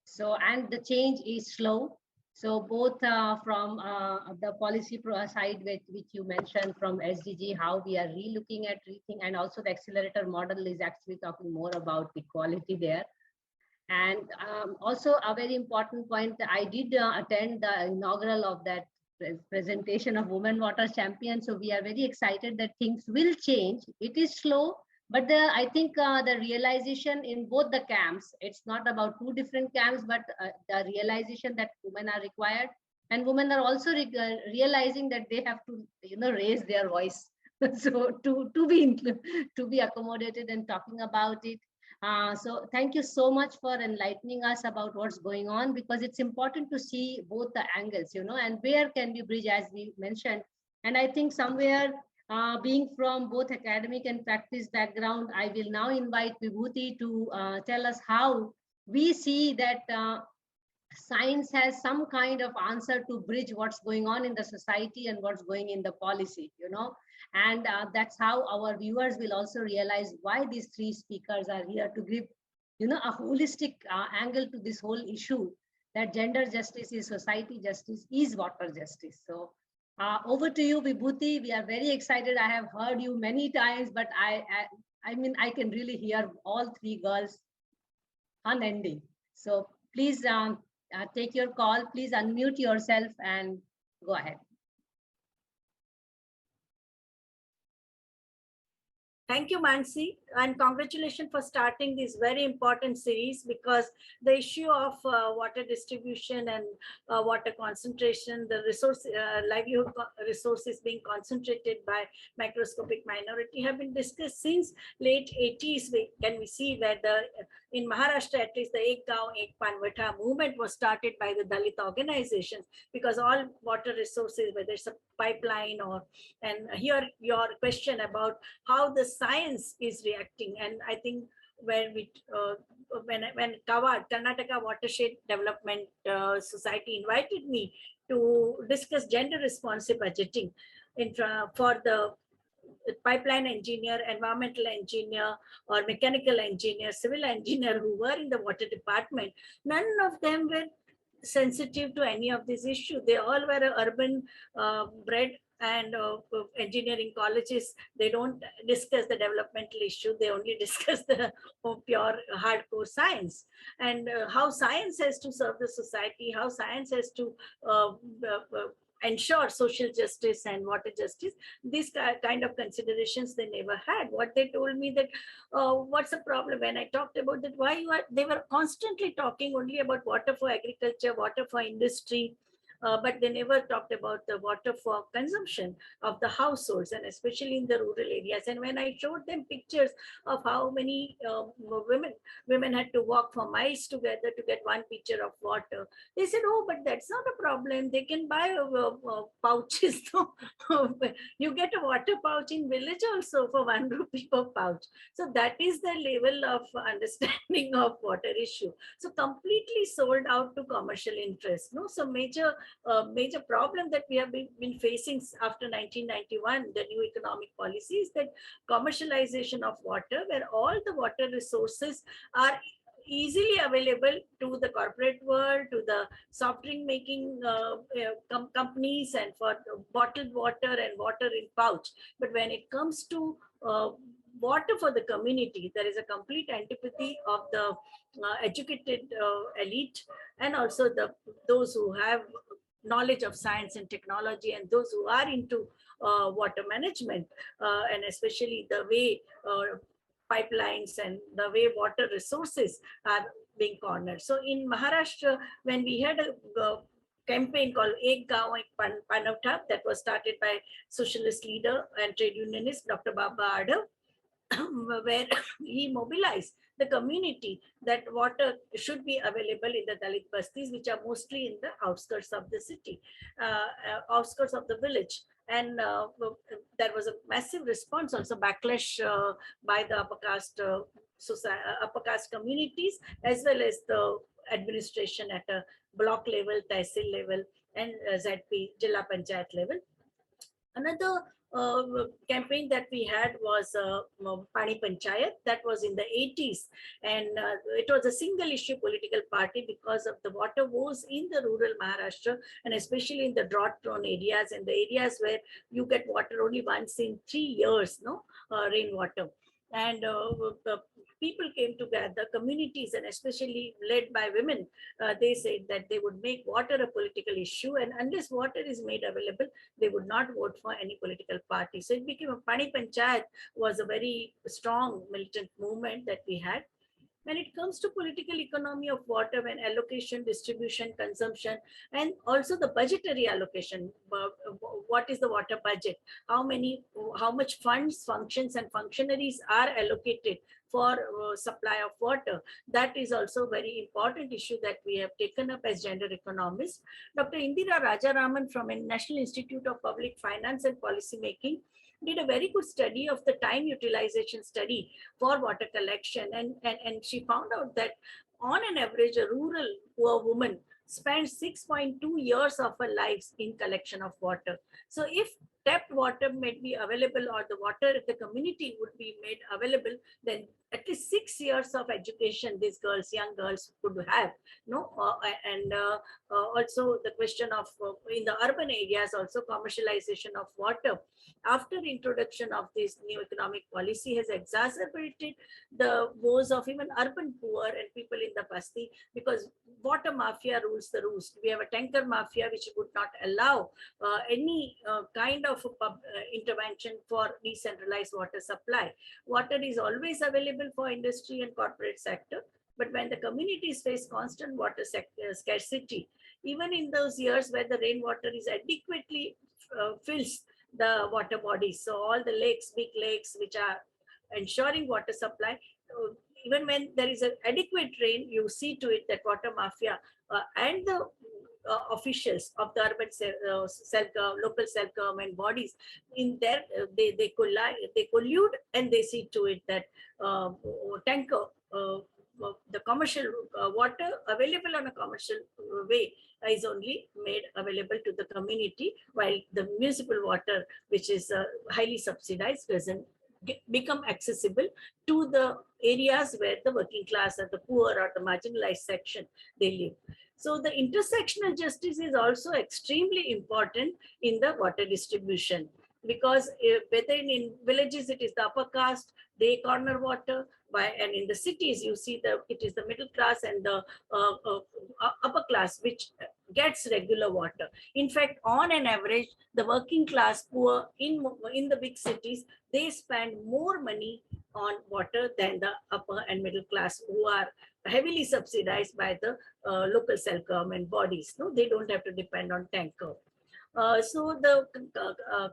So, and the change is slow. So both from the policy side, which you mentioned from SDG, how we are relooking at everything, and also the accelerator model is actually talking more about equality there. And also a very important point, I did attend the inaugural of that presentation of Women Water Champions. So we are very excited that things will change. It is slow, but I think the realization in both the camps, it's not about 2 different camps, but the realization that women are required, and women are also realizing that they have to, raise their voice. So to be accommodated and talking about it. So thank you so much for enlightening us about what's going on, because it's important to see both the angles, and where can we bridge, as we mentioned. And I think somewhere, being from both academic and practice background, I will now invite Vibhuti to tell us how we see that science has some kind of answer to bridge what's going on in the society and what's going in the policy, and that's how our viewers will also realize why these 3 speakers are here to give, a holistic angle to this whole issue, that gender justice is society justice, is water justice. So over to you, Vibhuti. We are very excited. I have heard you many times, but I mean, I can really hear all 3 girls unending. So please take your call. Please unmute yourself and go ahead. Thank you, Mansee, and congratulations for starting this very important series, because the issue of water distribution and water concentration, the resource livelihood resources being concentrated by microscopic minority have been discussed since late 80s. We see where in Maharashtra, at least the Ek Gaon, Ek Panvatha movement was started by the Dalit organizations, because all water resources, whether it's a pipeline and here your question about how the science is reacting, and I think when KAWAD, Karnataka Watershed Development Society, invited me to discuss gender responsive budgeting for the pipeline engineer, environmental engineer, or mechanical engineer, civil engineer who were in the water department, none of them were sensitive to any of these issues. They all were urban bred And engineering colleges, they don't discuss the developmental issue, they only discuss the pure hardcore science, and how science has to serve the society, how science has to uh, ensure social justice and water justice. These kind of considerations they never had. What they told me that, what's the problem when I talked about that, why you are, they were constantly talking only about water for agriculture, water for industry, but they never talked about the water for consumption of the households, and especially in the rural areas. And when I showed them pictures of how many women had to walk for miles together to get one pitcher of water, they said, oh, but that's not a problem, they can buy pouches. You get a water pouch in village also for 1 rupee per pouch. So that is the level of understanding of water issue. So completely sold out to commercial interest. No, so major problem that we have been facing after 1991, the new economic policy, is that commercialization of water, where all the water resources are easily available to the corporate world, to the soft drink making companies, and for bottled water and water in pouch. But when it comes to water for the community, there is a complete antipathy of the educated elite, and also those who have knowledge of science and technology, and those who are into water management, and especially the way pipelines and the way water resources are being cornered. So in Maharashtra, when we had a campaign called Ek Gaon Ek Panavtha, that was started by socialist leader and trade unionist Dr. Baba Adav, where he mobilized the community that water should be available in the Dalit bastis, which are mostly in the outskirts of the city, outskirts of the village. And there was a massive response, also backlash by the upper caste communities, as well as the administration at a block level, tehsil level, and ZP, Jilla Panchayat level. Another campaign that we had was Pani Panchayat, that was in the 80s, and it was a single issue political party because of the water woes in the rural Maharashtra, and especially in the drought prone areas, and the areas where you get water only once in 3 years, rainwater. And people came together, communities, and especially led by women. They said that they would make water a political issue, and unless water is made available, they would not vote for any political party. So it became a Pani Panchayat, was a very strong militant movement that we had. When it comes to political economy of water, when allocation, distribution, consumption, and also the budgetary allocation, what is the water budget? How much funds, functions, and functionaries are allocated for supply of water? That is also a very important issue that we have taken up as gender economists. Dr. Indira Rajaraman from the National Institute of Public Finance and Policy Making did a very good study of the time utilization study for water collection. And she found out that on an average, a rural poor woman spends 6.2 years of her lives in collection of water. So if tapped water may be available, or the water if the community would be made available, then at least 6 years of education these girls, young girls, could have. Also the question of in the urban areas, also commercialization of water after introduction of this new economic policy has exacerbated the woes of even urban poor and people in the basti, because water mafia rules the roost. We have a tanker mafia which would not allow any kind of intervention for decentralized water supply. Water is always available for industry and corporate sector, but when the communities face constant water scarcity, even in those years where the rainwater is adequately fills the water bodies, so all the lakes, big lakes, which are ensuring water supply, even when there is an adequate rain, you see to it that water mafia and the officials of the urban local self-government bodies, in there they collude, and they see to it that tanker the commercial water available on a commercial way is only made available to the community, while the municipal water, which is highly subsidized, doesn't become accessible to the areas where the working class or the poor or the marginalized section they live. So the intersectional justice is also extremely important in the water distribution, because whether in villages it is the upper caste, they corner water, and in the cities you see it is the middle class and the upper class which gets regular water. In fact, on an average, the working class poor in the big cities, they spend more money on water than the upper and middle class, who are heavily subsidized by the local self-government bodies. No, they don't have to depend on tanker. So the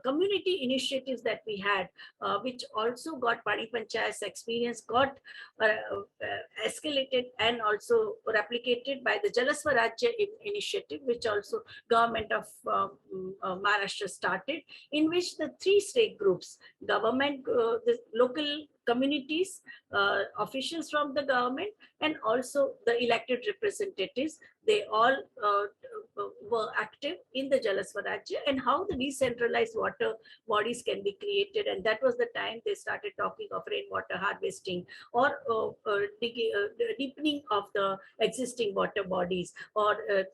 community initiatives that we had, which also got Pani Panchayat's experience, got escalated and also replicated by the Jalaswarajya initiative, which also government of Maharashtra started, in which the three stake groups, government, the local communities, officials from the government, and also the elected representatives, they all were active in the Jalaswarajya, and how the decentralized water bodies can be created. And that was the time they started talking of rainwater harvesting, or deepening of the existing water bodies, or the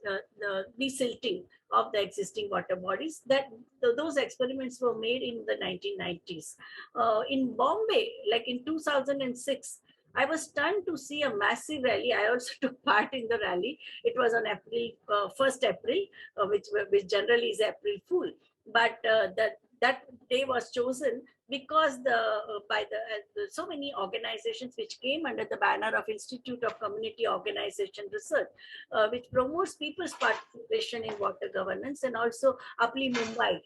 desilting of the existing water bodies. That those experiments were made in the 1990s. In Bombay, like in 2006, I was stunned to see a massive rally. I also took part in the rally. It was on April 1st April, which generally is April Fool. But that day was chosen because by so many organizations which came under the banner of Institute of Community Organization Research, which promotes people's participation in water governance, and also Apli Mumbai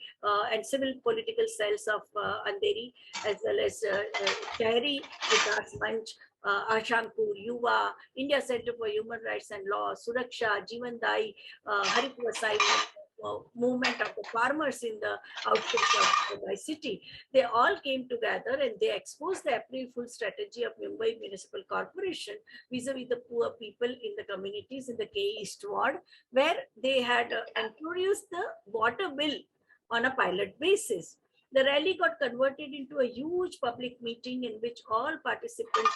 and civil political cells of Andheri, as well as Shahri Vikas Manch, Ashankur, Yuva, India Center for Human Rights and Law, Suraksha, Jeevan Dai, Haripur Sai movement of the farmers in the outskirts of Mumbai city. They all came together and they exposed the April Fool strategy of Mumbai Municipal Corporation vis-a-vis the poor people in the communities in the K East Ward, where they had introduced the water bill on a pilot basis. The rally got converted into a huge public meeting in which all participants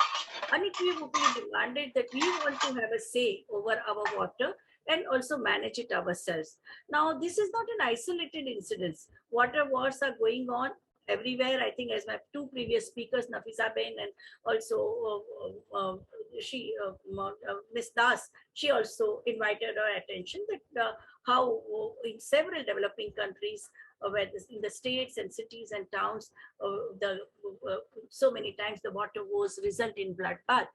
unequivocally demanded that we want to have a say over our water and also manage it ourselves. Now, this is not an isolated incident. Water wars are going on everywhere. I think, as my two previous speakers, Nafisa Ben and also Miss Das, she also invited our attention that how in several developing countries, where in the states and cities and towns, so many times the water wars result in bloodbath.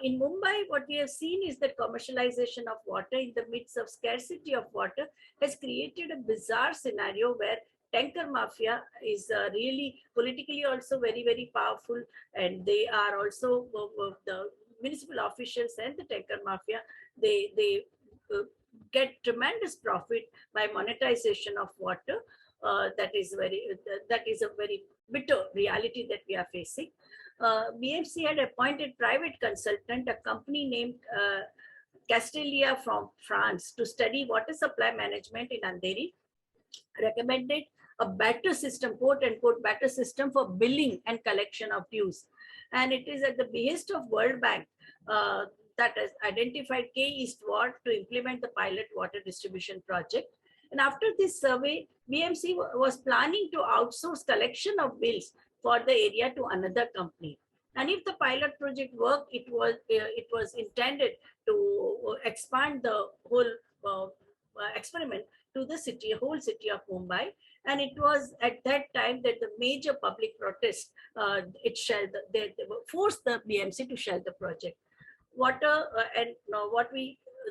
In Mumbai, what we have seen is that commercialization of water in the midst of scarcity of water has created a bizarre scenario where tanker mafia is really politically also very, very powerful, and they are also the municipal officials and the tanker mafia. They get tremendous profit by monetization of water. That is a very bitter reality that we are facing. BMC had appointed private consultant, a company named Castelia from France, to study water supply management in Andheri, recommended a better system, quote unquote, better system for billing and collection of dues. And it is at the behest of World Bank that has identified K East Ward to implement the pilot water distribution project. And after this survey, BMC was planning to outsource collection of bills for the area to another company. And if the pilot project worked, it was intended to expand the whole experiment to the whole city of Mumbai. And it was at that time that the major public protest they forced the BMC to shelve the project.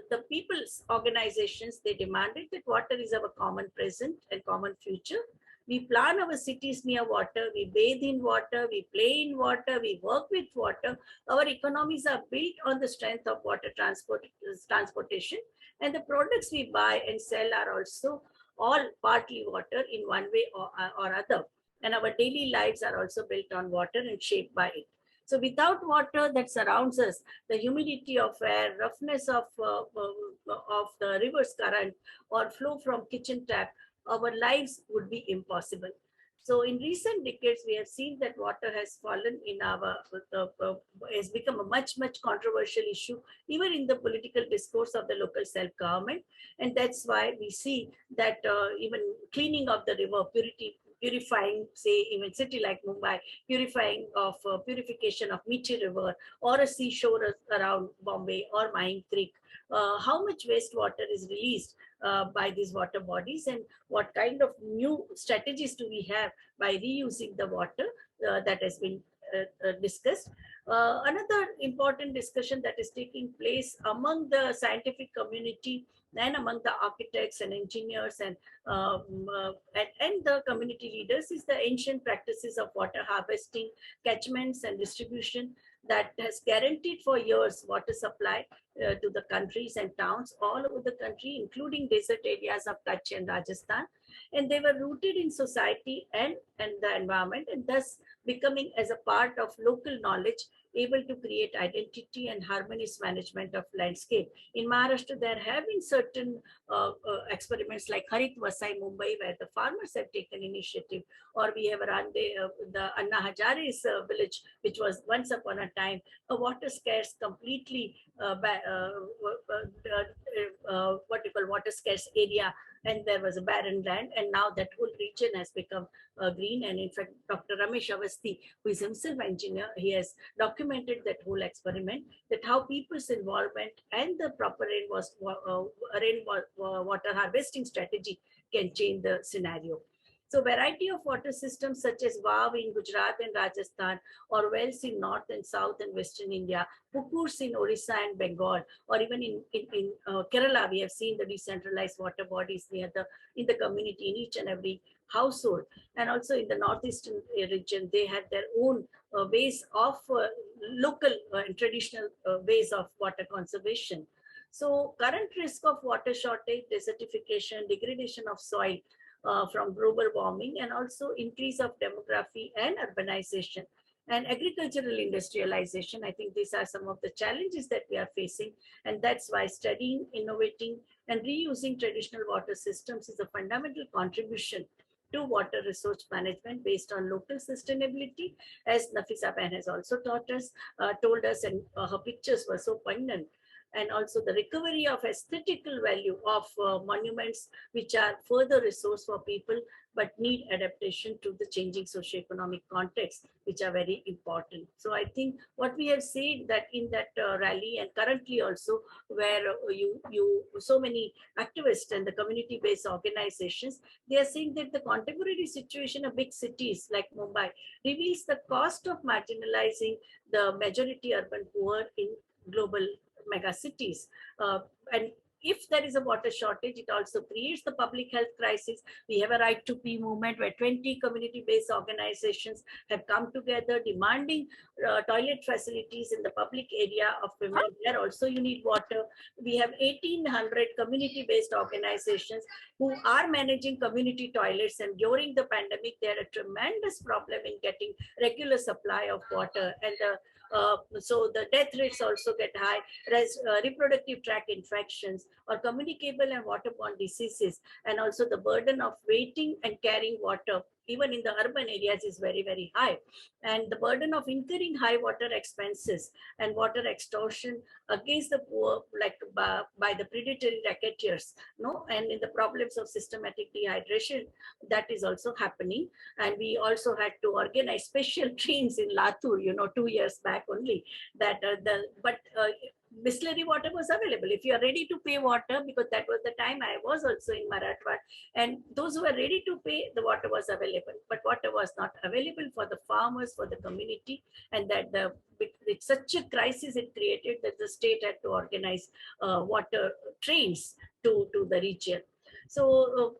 The people's organizations, they demanded that water is our common present and common future. We plan our cities near water, we bathe in water, we play in water, we work with water. Our economies are built on the strength of water transportation, and the products we buy and sell are also all partly water in one way or other. And our daily lives are also built on water and shaped by it. So without water that surrounds us, the humidity of air, roughness of the river's current, or flow from kitchen tap, our lives would be impossible. So in recent decades, we have seen that water has fallen in our, has become a much controversial issue, even in the political discourse of the local self-government. And that's why we see that even cleaning of the river, purifying, say, even city like Mumbai, purification of Meठी River or a seashore around Bombay or Mahim Creek, how much wastewater is released by these water bodies, and what kind of new strategies do we have by reusing the water that has been discussed. Another important discussion that is taking place among the scientific community and among the architects and engineers and the community leaders is the ancient practices of water harvesting, catchments and distribution that has guaranteed for years water supply to the countries and towns all over the country, including desert areas of Kutch and Rajasthan. And they were rooted in society and the environment, and thus becoming as a part of local knowledge, able to create identity and harmonious management of landscape. In Maharashtra, there have been certain experiments like Harit Vasai Mumbai, where the farmers have taken initiative, or we have run the Anna Hazare's village, which was once upon a time a water scarce, completely what you call water scarce area, and there was a barren land, and now that whole region has become green. And in fact, Dr. Ramesh Avasthi, who is himself engineer, he has documented that whole experiment, that how people's involvement and the proper water harvesting strategy can change the scenario. So variety of water systems such as Vav in Gujarat and Rajasthan, or wells in North and South and Western India, pukurs in Orissa and Bengal, or even in Kerala, we have seen the decentralized water bodies in the community, in each and every household. And also in the northeastern region, they had their own ways of local and traditional ways of water conservation. So current risk of water shortage, desertification, degradation of soil from global warming, and also increase of demography and urbanization and agricultural industrialization. I think these are some of the challenges that we are facing, and that's why studying, innovating, and reusing traditional water systems is a fundamental contribution to water resource management based on local sustainability, as Nafisa Ban has also told us, and her pictures were so poignant. And also the recovery of aesthetical value of monuments, which are further resource for people, but need adaptation to the changing socioeconomic context, which are very important. So I think what we have seen that in that rally, and currently also, where so many activists and the community-based organizations, they are saying that the contemporary situation of big cities like Mumbai reveals the cost of marginalizing the majority urban poor in global mega cities. And if there is a water shortage, it also creates the public health crisis. We have a Right to Pee movement where 20 community-based organizations have come together demanding toilet facilities in the public area of women. There also you need water. We have 1,800 community-based organizations who are managing community toilets, and during the pandemic, they had a tremendous problem in getting regular supply of water, and so the death rates also get high. Reproductive tract infections or communicable and waterborne diseases, and also the burden of waiting and carrying water even in the urban areas is very, very high. And the burden of incurring high water expenses and water extortion against the poor, like by the predatory racketeers, no, and in the problems of systematic dehydration, that is also happening. And we also had to organize special trains in Latur, 2 years back only, that distillery water was available. If you are ready to pay water, because that was the time I was also in Marathwada, and those who were ready to pay, the water was available, but water was not available for the farmers, for the community, and that it's such a crisis it created that the state had to organize water trains to the region. So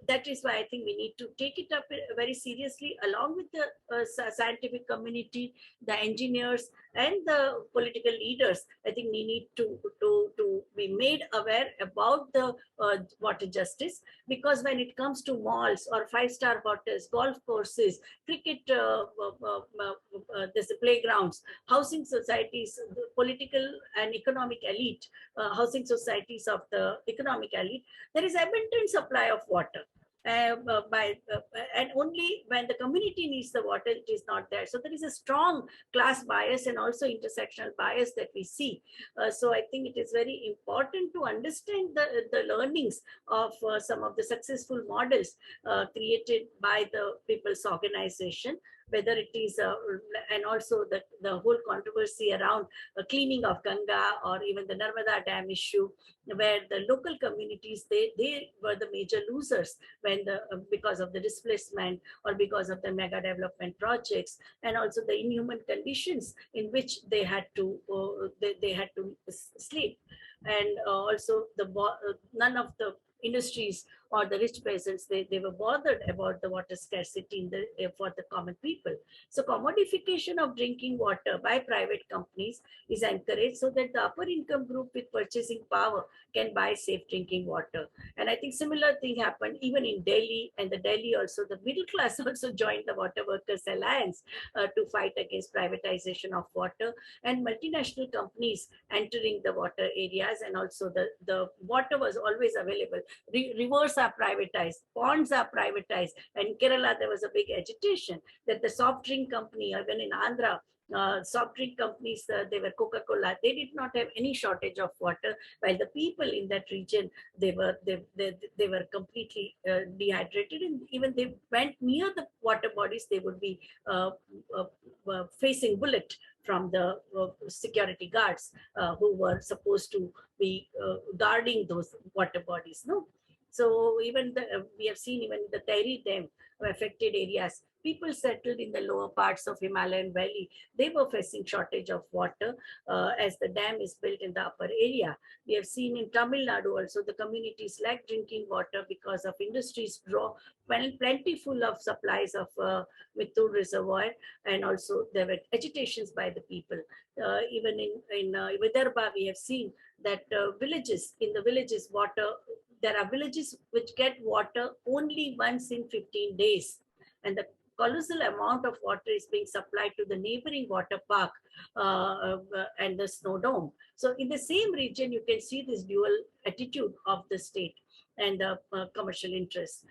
that is why I think we need to take it up very seriously, along with the scientific community, the engineers, and the political leaders. I think we need to be made aware about the water justice, because when it comes to malls or 5-star hotels, golf courses, cricket, there's the playgrounds, housing societies, the political and economic elite, housing societies of the economic elite, there is abundant supply of water. and only when the community needs the water, it is not there. So there is a strong class bias and also intersectional bias that we see. So I think it is very important to understand the learnings of some of the successful models created by the people's organization, whether it is, and also the whole controversy around cleaning of Ganga, or even the Narmada Dam issue, where the local communities, they were the major losers when because of the displacement or because of the mega development projects, and also the inhuman conditions in which they had to they had to sleep. And also none of the industries or the rich peasants, they were bothered about the water scarcity in for the common people. So commodification of drinking water by private companies is encouraged so that the upper income group with purchasing power can buy safe drinking water. And I think similar thing happened even in Delhi, and the Delhi also, the middle class also joined the Water Workers Alliance to fight against privatization of water, and multinational companies entering the water areas, and also the water was always available. Rivers are privatized, ponds are privatized. And in Kerala, there was a big agitation that the soft drink company, even in Andhra, soft drink companies, they were Coca-Cola, they did not have any shortage of water, while the people in that region, they were completely dehydrated, and even they went near the water bodies, they would be facing bullet from the security guards who were supposed to be guarding those water bodies. No, so even we have seen even the Tehri Dam affected areas, people settled in the lower parts of Himalayan Valley, they were facing shortage of water as the dam is built in the upper area. We have seen in Tamil Nadu also, the communities lack drinking water because of industries draw plentiful of supplies of Mittur reservoir, and also there were agitations by the people. Even in Vidarbha, we have seen that in the villages, there are villages which get water only once in 15 days. And the colossal amount of water is being supplied to the neighboring water park and the snow dome. So in the same region, you can see this dual attitude of the state and the commercial interests.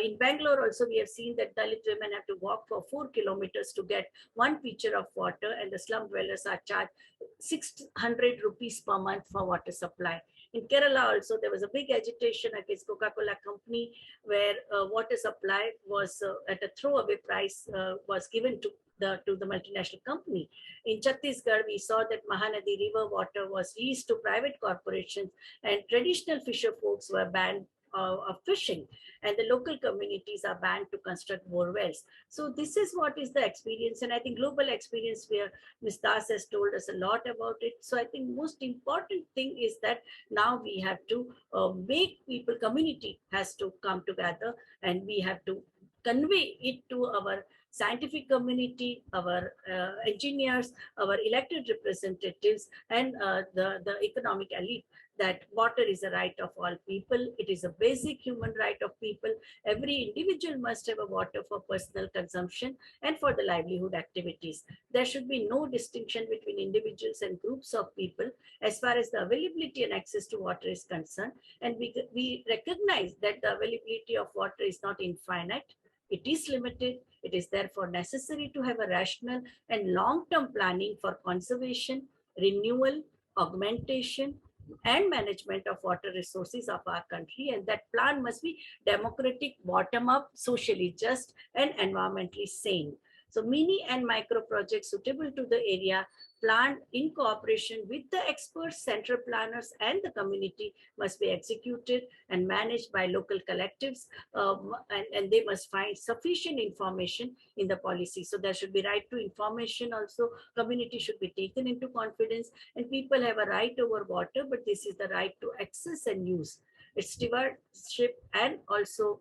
In Bangalore also, we have seen that Dalit women have to walk for 4 kilometers to get 1 pitcher of water, and the slum dwellers are charged 600 rupees per month for water supply. In Kerala also, there was a big agitation against Coca-Cola company, where water supply was at a throwaway price was given to the multinational company. In Chhattisgarh, we saw that Mahanadi river water was leased to private corporations, and traditional fisher folks were banned of fishing, and the local communities are banned to construct bore wells. So this is what is the experience, and I think global experience, where Ms. Das has told us a lot about it. So I think most important thing is that now we have to make people, community has to come together, and we have to convey it to our scientific community, our engineers, our elected representatives, and the economic elite, that water is a right of all people. It is a basic human right of people. Every individual must have a water for personal consumption and for the livelihood activities. There should be no distinction between individuals and groups of people as far as the availability and access to water is concerned. And we recognize that the availability of water is not infinite. It is limited. It is therefore necessary to have a rational and long-term planning for conservation, renewal, augmentation, and management of water resources of our country. And that plan must be democratic, bottom-up, socially just, and environmentally sane. So mini and micro projects suitable to the area, planned in cooperation with the experts, central planners, and the community, must be executed and managed by local collectives, and they must find sufficient information in the policy. So there should be right to information also. Community should be taken into confidence, and people have a right over water, but this is the right to access and use. It's stewardship, and also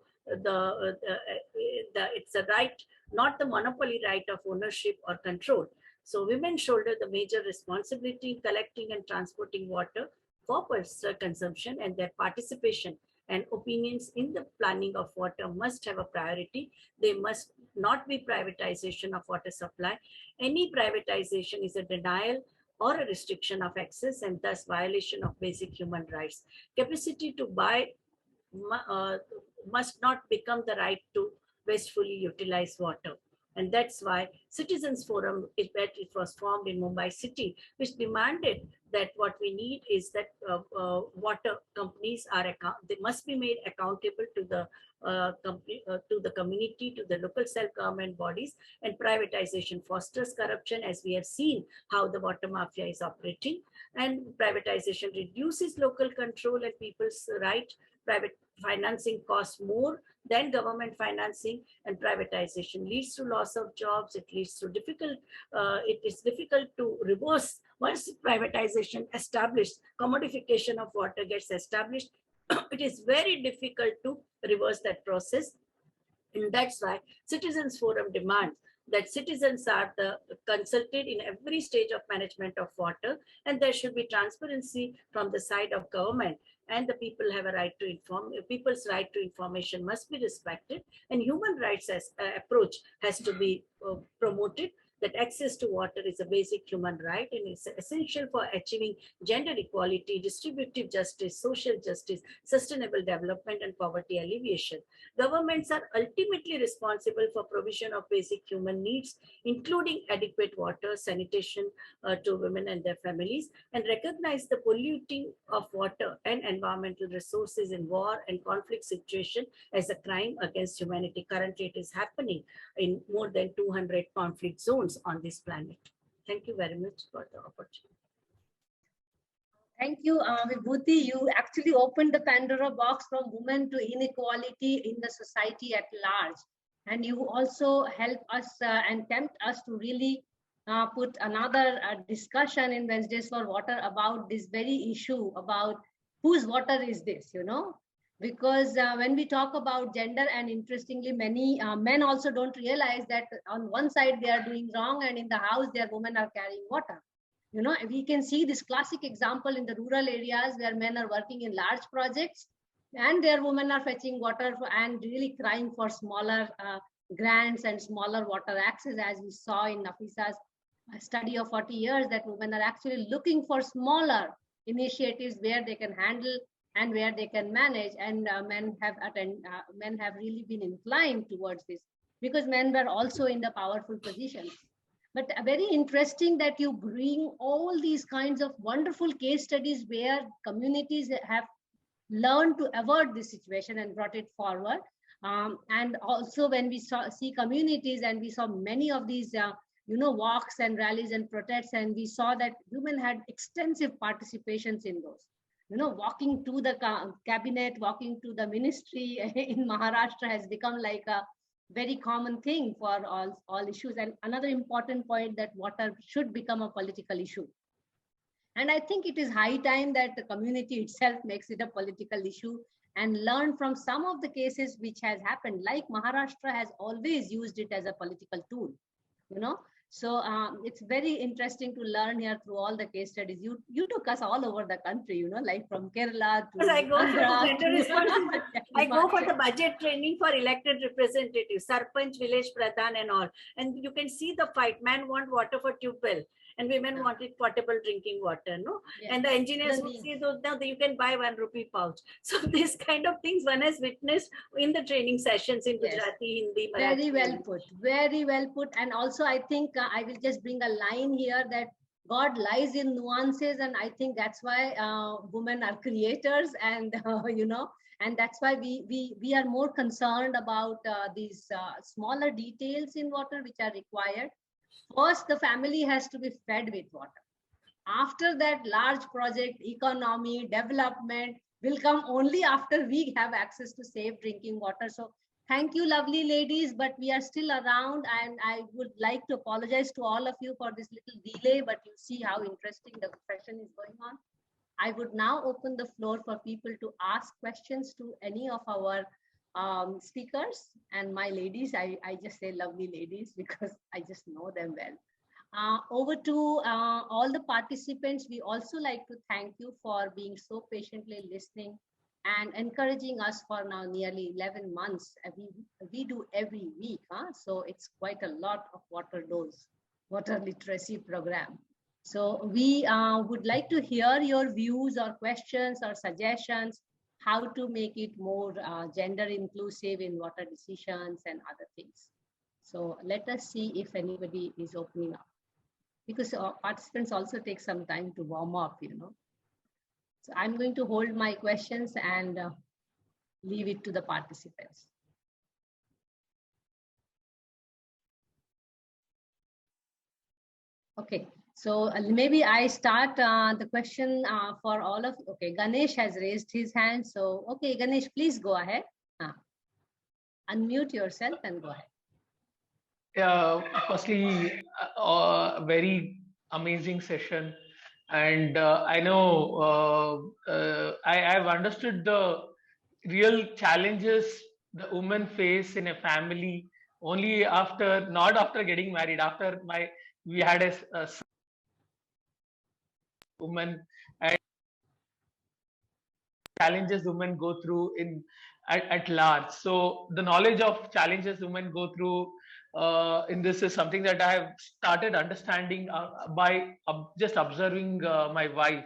it's a right, not the monopoly right of ownership or control. So women shoulder the major responsibility in collecting and transporting water for personal consumption, and their participation and opinions in the planning of water must have a priority. They must not be privatization of water supply. Any privatization is a denial or a restriction of access, and thus violation of basic human rights. Capacity to buy must not become the right to wastefully utilize water. And that's why Citizens Forum, it was formed in Mumbai city, which demanded that what we need is that water companies they must be made accountable to the to the community, to the local self-government bodies, and privatization fosters corruption, as we have seen how the water mafia is operating, and privatization reduces local control and people's right. Private financing costs more than government financing, and privatization leads to loss of jobs. It leads to it is difficult to reverse once privatization established, commodification of water gets established. It is very difficult to reverse that process. And that's why Citizens Forum demands that citizens are consulted in every stage of management of water, and there should be transparency from the side of government, and the people have a right to inform. People's right to information must be respected, and human rights as approach has to be promoted. That access to water is a basic human right and is essential for achieving gender equality, distributive justice, social justice, sustainable development, and poverty alleviation. Governments are ultimately responsible for provision of basic human needs, including adequate water, sanitation to women and their families, and recognize the polluting of water and environmental resources in war and conflict situation as a crime against humanity. Currently, it is happening in more than 200 conflict zones on this planet. Thank you very much for the opportunity. Thank you, Vibhuti. You actually opened the Pandora box from women to inequality in the society at large. And you also help us and tempt us to really put another discussion in Wednesdays for Water about this very issue about whose water is this, you know? Because when we talk about gender, and interestingly, many men also don't realize that on one side they are doing wrong, and in the house their women are carrying water. You know, we can see this classic example in the rural areas where men are working in large projects and their women are fetching water and really crying for smaller grants and smaller water access, as we saw in Nafisa's study of 40 years, that women are actually looking for smaller initiatives where they can handle and where they can manage, and men have really been inclined towards this because men were also in the powerful positions. But very interesting that you bring all these kinds of wonderful case studies where communities have learned to avert this situation and brought it forward. And also when we see communities, and we saw many of these walks and rallies and protests, and we saw that women had extensive participations in those. Walking to the cabinet, walking to the ministry in Maharashtra has become like a very common thing for all issues. And another important point, that water should become a political issue. And I think it is high time that the community itself makes it a political issue and learn from some of the cases which has happened, like Maharashtra has always used it as a political tool, So it's very interesting to learn here through all the case studies. You took us all over the country, like from Kerala to I go Andhra for the gender responsibility. I go for the budget training for elected representatives, Sarpanch, village pradhan and all. And you can see the fight. Men want water for tube well, and women wanted potable drinking water, no? Yes. And the engineers would say, now you can buy 1 rupee pouch. So this kind of things one has witnessed in the training sessions in Gujarati, Hindi, Marathi. Very well put, very well put. And also I think I will just bring a line here that God lies in nuances, and I think that's why women are creators, and and that's why we are more concerned about these smaller details in water which are required. First, the family has to be fed with water. After that, large project, economy, development will come only after we have access to safe drinking water. So thank you, lovely ladies, but we are still around, and I would like to apologize to all of you for this little delay, but you see how interesting the session is going on. I would now open the floor for people to ask questions to any of our speakers. And my ladies, I just say lovely ladies because I just know them well. Over to all the participants, we also like to thank you for being so patiently listening and encouraging us for now nearly 11 months. We do every week, so it's quite a lot of water literacy program. So we would like to hear your views or questions or suggestions. how to make it more gender inclusive in water decisions and other things. So let us see if anybody is opening up, because participants also take some time to warm up, you know. So I'm going to hold my questions and leave it to the participants. Okay, so maybe I start the question for all of, okay, Ganesh has raised his hand. So, okay, Ganesh, please go ahead. Unmute yourself and go ahead. Firstly, very amazing session. And I know I've understood the real challenges the women face in a family only after, not after getting married, after we had a woman, and challenges women go through at large. So the knowledge of challenges women go through in this is something that I have started understanding by just observing my wife.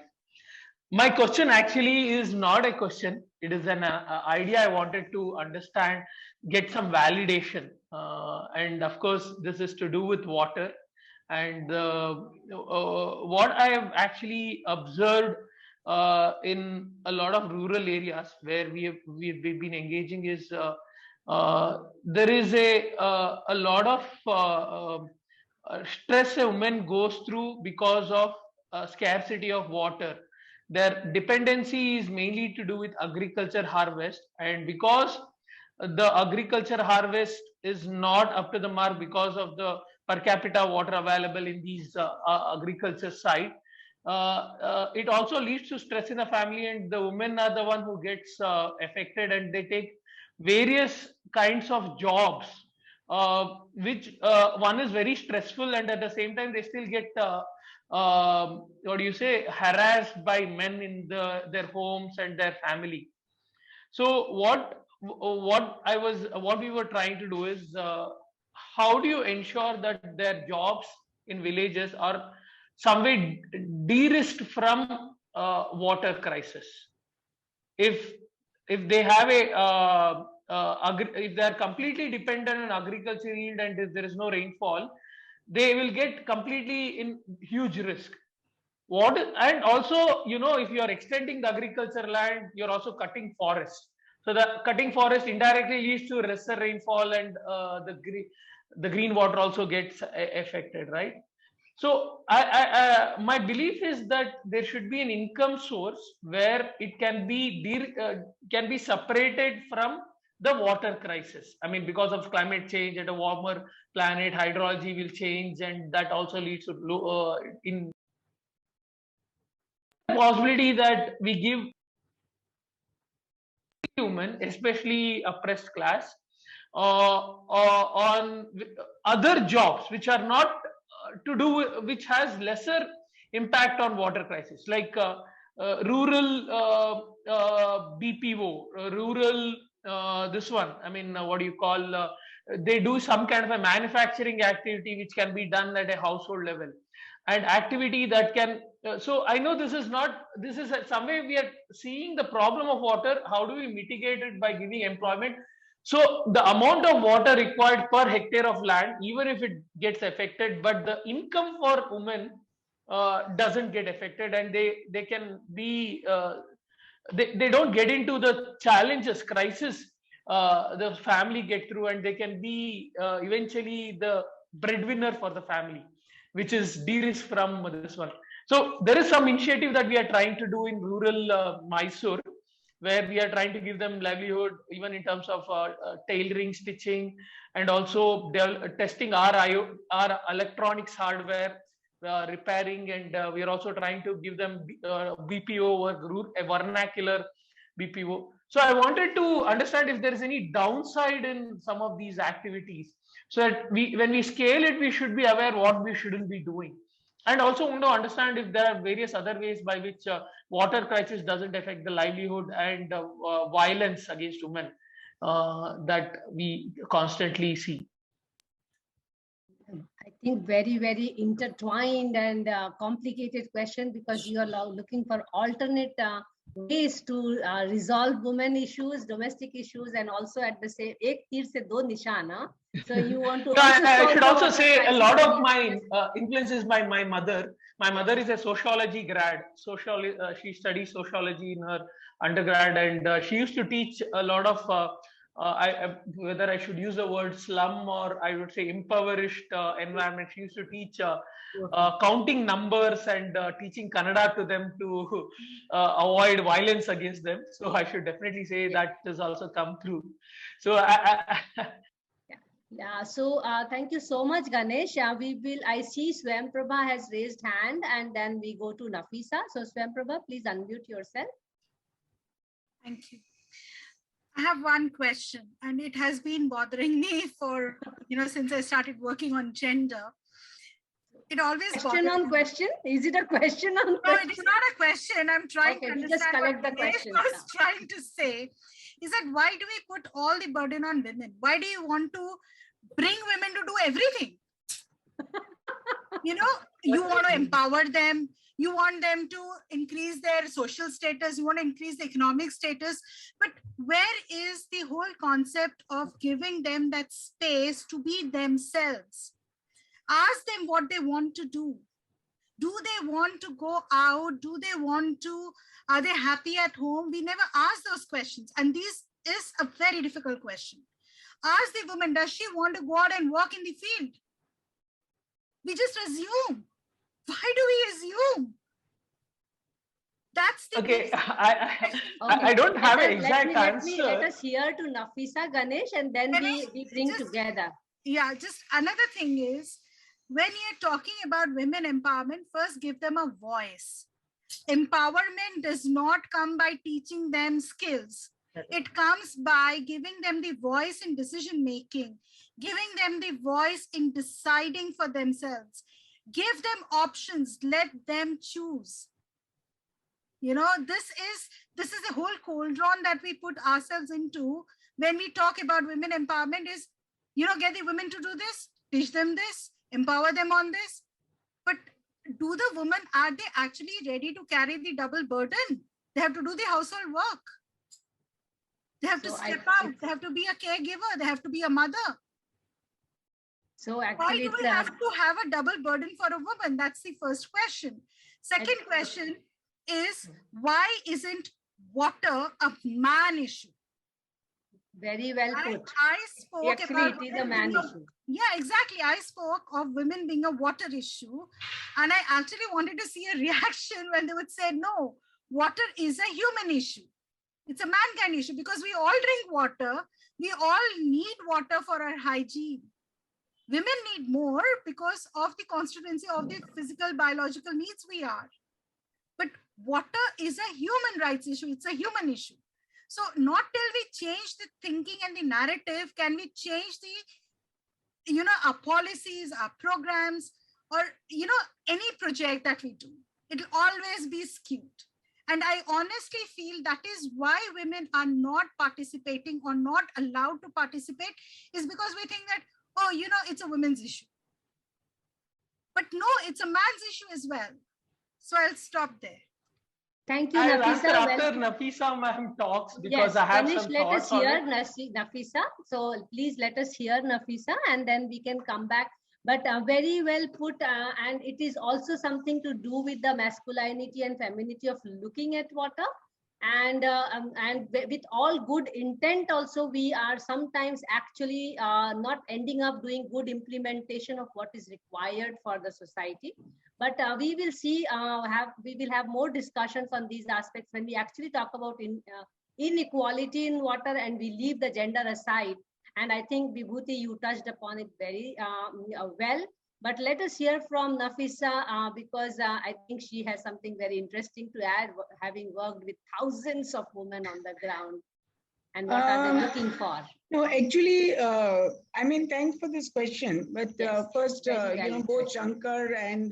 My question actually is not a question. It is an idea I wanted to understand, get some validation. And of course, this is to do with water. And what I have actually observed in a lot of rural areas where we've been engaging is there is a lot of stress a woman goes through because of scarcity of water. Their dependency is mainly to do with agriculture harvest, and because the agriculture harvest is not up to the mark because of the per capita water available in these agriculture site, it also leads to stress in the family, and the women are the one who gets affected, and they take various kinds of jobs, which one is very stressful, and at the same time they still get what do you say, harassed by men in their homes and their family. So what we were trying to do is, how do you ensure that their jobs in villages are some way de-risked from water crisis? If they have if they are completely dependent on agriculture yield, and if there is no rainfall, they will get completely in huge risk. And also, you know, if you are extending the agriculture land, you're also cutting forest. So the cutting forest indirectly leads to lesser rainfall, and the green water also gets affected, right? So my belief is that there should be an income source where it can be separated from the water crisis. I mean, because of climate change and a warmer planet, hydrology will change, and that also leads to in possibility that we give human, especially oppressed class, on other jobs which are not to do with, which has lesser impact on water crisis, like rural BPO, rural this one. I mean, what do you call? They do some kind of a manufacturing activity which can be done at a household level, and activity that can. So I know this is not. This is some way we are seeing the problem of water. How do we mitigate it? By giving employment. So the amount of water required per hectare of land, even if it gets affected, but the income for women doesn't get affected, and they can be they don't get into the challenges, crisis the family get through, and they can be eventually the breadwinner for the family, which is de-risk from this one. So there is some initiative that we are trying to do in rural Mysore, where we are trying to give them livelihood, even in terms of tailoring, stitching, and also testing our electronics hardware, repairing, and we are also trying to give them BPO or a vernacular BPO. So I wanted to understand if there is any downside in some of these activities, so that when we scale it, we should be aware what we shouldn't be doing. And also want to understand if there are various other ways by which water crisis doesn't affect the livelihood and violence against women that we constantly see. I think very, very intertwined and complicated question, because you are looking for alternate ways to resolve women issues, domestic issues, and also at the same ek tir se do nishan. So you want to No, also I solve should the also water say a crisis lot of and my influences by my mother. My mother is a sociology grad. She studies sociology in her undergrad, and she used to teach a lot of whether I should use the word slum or I would say impoverished environment. She used to teach counting numbers and teaching Kannada to them to avoid violence against them. So I should definitely say that has also come through. So Yeah, so thank you so much, Ganesh. I see Swayamprabha has raised hand, and then we go to Nafisa. So Swayamprabha, please unmute yourself. Thank you. I have one question, and it has been bothering me for, since I started working on gender. It always Question on question? Is it a question on question? No, it is not a question. I'm trying to understand just collect what the question. I was trying to say. Is that why do we put all the burden on women? Why do you want to bring women to do everything? You want to empower them. You want them to increase their social status. You want to increase the economic status. But where is the whole concept of giving them that space to be themselves? Ask them what they want to do. Do they want to go out? Are they happy at home? We never ask those questions. And this is a very difficult question. Ask the woman, does she want to go out and work in the field? We just assume. Why do we assume? That's the okay. I don't have an exact answer. Let us hear to Nafisa, Ganesh, and then we bring together. Yeah, just another thing is, when you're talking about women empowerment, first give them a voice. Empowerment does not come by teaching them skills. It comes by giving them the voice in decision making, giving them the voice in deciding for themselves. Give them options, let them choose. This is a whole cauldron that we put ourselves into when we talk about women empowerment is, get the women to do this, teach them this, empower them on this. But do the women, are they actually ready to carry the double burden? They have to do the household work. They have to step out. They have to be a caregiver. They have to be a mother. So actually, why do we have to have a double burden for a woman? That's the first question. Second question is, why isn't water a man issue? Very well put. I spoke about it is a man issue. Yeah, exactly. I spoke of women being a water issue, and I actually wanted to see a reaction when they would say, no, water is a human issue. It's a mankind issue because we all drink water. We all need water for our hygiene. Women need more because of the constituency of the physical, biological needs we are. But water is a human rights issue. It's a human issue. So not till we change the thinking and the narrative can we change the, our policies, our programs, or, any project that we do. It'll always be skewed. And I honestly feel that is why women are not participating or not allowed to participate, is because we think that, it's a women's issue. But no, it's a man's issue as well. So I'll stop there. Thank you, I'll Nafisa. After Nafisa ma'am talks, because I have some thoughts on it. Let us hear Nafisa. So please let us hear Nafisa, and then we can come back. But very well put, and it is also something to do with the masculinity and femininity of looking at water. And with all good intent also, we are sometimes actually not ending up doing good implementation of what is required for the society. But we will see, we will have more discussions on these aspects when we actually talk about inequality in water and we leave the gender aside. And I think, Vibhuti, you touched upon it very well. But let us hear from Nafisa because I think she has something very interesting to add, having worked with thousands of women on the ground. And what are they looking for? No, actually, thanks for this question. But Yes, first, both Shankar and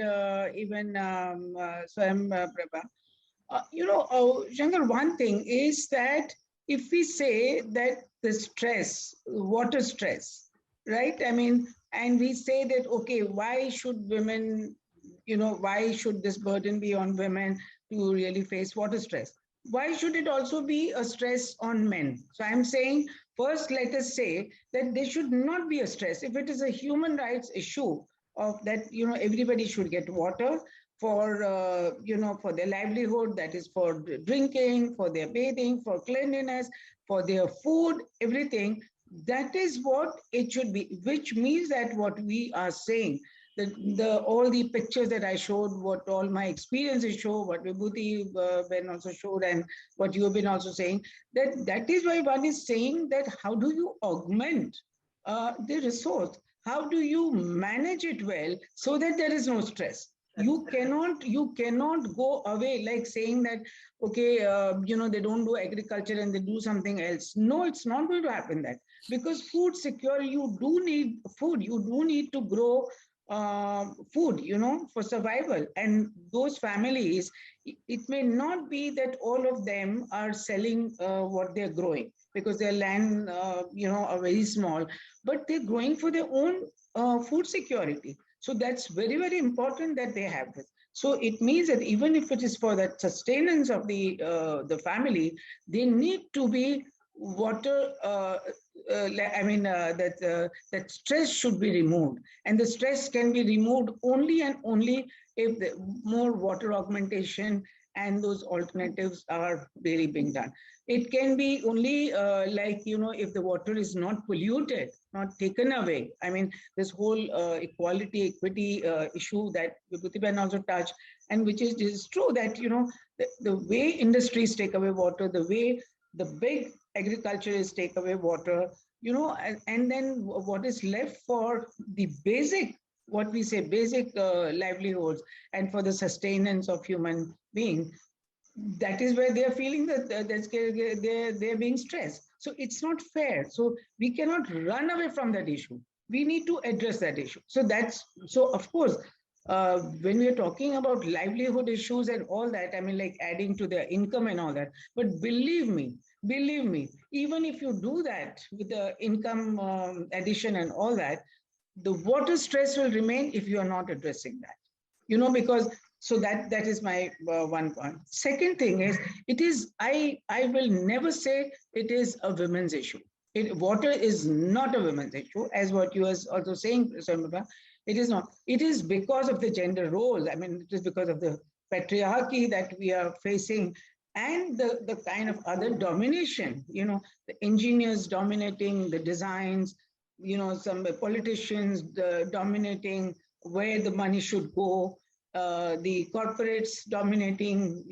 even Swayamprabha, Shankar, one thing is that if we say that the stress, water stress, right? And we say that, okay, why should women, why should this burden be on women to really face water stress? why should it also be a stress on men? So I'm saying, first, let us say that there should not be a stress. If it is a human rights issue of that, everybody should get water for, for their livelihood, that is for drinking, for their bathing, for cleanliness, for their food, everything. That is what it should be, which means that what we are saying, all the pictures that I showed, what all my experiences show, what Vibhuti Ben also showed, and what you have been also saying, that is why one is saying that how do you augment the resource? How do you manage it well so that there is no stress? You cannot go away like saying that, okay, they don't do agriculture and they do something else. No, it's not going to happen that, because food security, you do need food, you do need to grow food, for survival. And those families, it may not be that all of them are selling what they're growing, because their land, are very small, but they're growing for their own food security. So that's very, very important that they have this. So it means that even if it is for that sustenance of the family, they need to be water. That stress should be removed, and the stress can be removed only and only if the more water augmentation and those alternatives are really being done. It can be only if the water is not polluted, not taken away. I mean, this whole equality, equity issue that Vibhuti Ben also touched, and which is true that, the way industries take away water, the way the big agriculture is take away water, and then what is left for the basic, what we say, basic livelihoods and for the sustenance of human being, that is where they're feeling that they're being stressed. So it's not fair. So we cannot run away from that issue. We need to address that issue. So of course, when we are talking about livelihood issues and all that, I mean, like adding to their income and all that, but believe me, even if you do that with the income addition and all that, the water stress will remain if you are not addressing that, because so that is my one point. Second thing is, I will never say it is a women's issue. Water is not a women's issue, as what you are also saying, Swayamprabha. It is not. It is because of the gender roles. I mean, it is because of the patriarchy that we are facing, and the kind of other domination, the engineers dominating the designs, some politicians dominating where the money should go, the corporates dominating,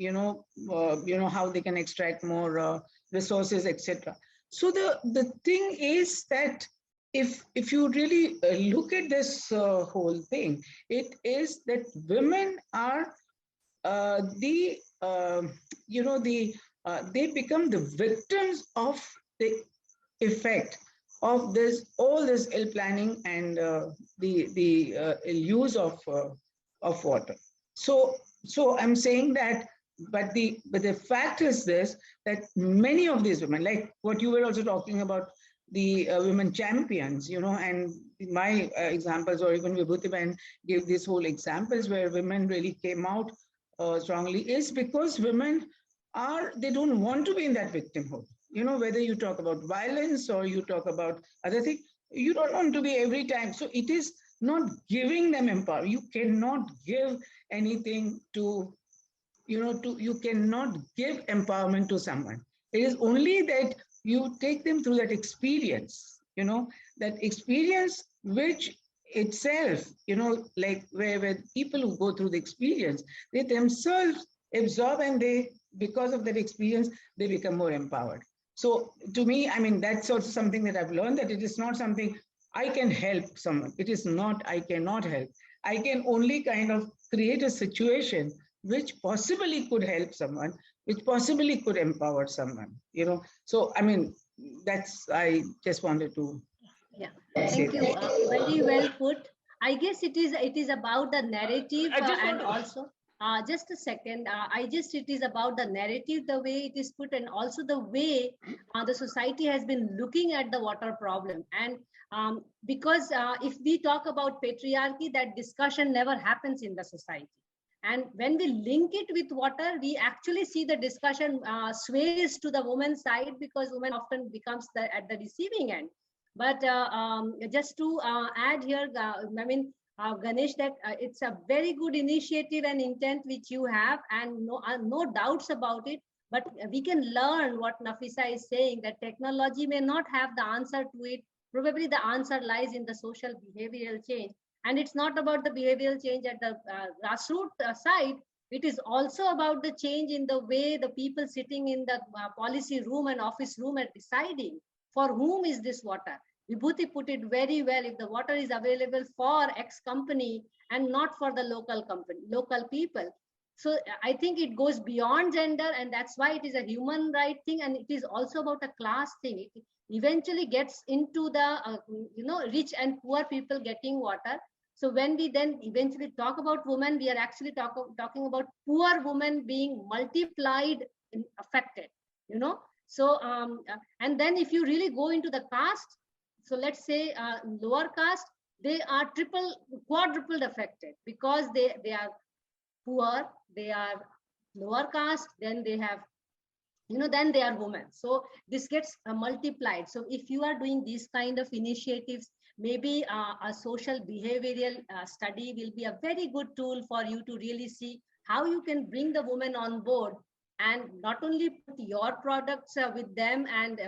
how they can extract more resources, etc. So the thing is that if you really look at this whole thing, it is that women are they become the victims of the effect of all this ill planning and the use of water. So I'm saying that, but the fact is this, that many of these women, like what you were also talking about, the women champions, and my examples, or even Vibhuti Ben gave these whole examples where women really came out strongly, is because women they don't want to be in that victimhood. Whether you talk about violence or you talk about other things, you don't want to be every time. So it is not giving them empowerment. You cannot give anything to, you cannot give empowerment to someone. It is only that you take them through that experience, that experience which itself, like where people who go through the experience, they themselves absorb, and because of that experience, they become more empowered. So to me, I mean, that's also something that I've learned, that it is not something I can help someone. It is not, I cannot help. I can only kind of create a situation which possibly could help someone, which possibly could empower someone, So, I mean, I just wanted to. Yeah, thank you. Very well put. I guess it is about the narrative and also. Just a second. It is about the narrative, the way it is put, and also the way the society has been looking at the water problem. And because if we talk about patriarchy, that discussion never happens in the society. And when we link it with water, we actually see the discussion sways to the woman's side, because women often becomes at the receiving end. But just to add here, Ganesh, that it's a very good initiative and intent which you have, and no doubts about it. But we can learn what Nafisa is saying, that technology may not have the answer to it. Probably the answer lies in the social behavioral change. And it's not about the behavioral change at the grassroots side. It is also about the change in the way the people sitting in the policy room and office room are deciding for whom is this water. Vibhuti put it very well. If the water is available for X company and not for the local company, local people. So I think it goes beyond gender, and that's why it is a human right thing, and it is also about a class thing. It eventually gets into the rich and poor people getting water. So when we then eventually talk about women, we are actually talking about poor women being multiplied and affected. So and then if you really go into the caste, so let's say lower caste, they are quadrupled affected, because they are poor, they are lower caste, then they have, then they are women. So this gets multiplied. So if you are doing these kind of initiatives, maybe a social behavioral study will be a very good tool for you to really see how you can bring the women on board, and not only put your products with them and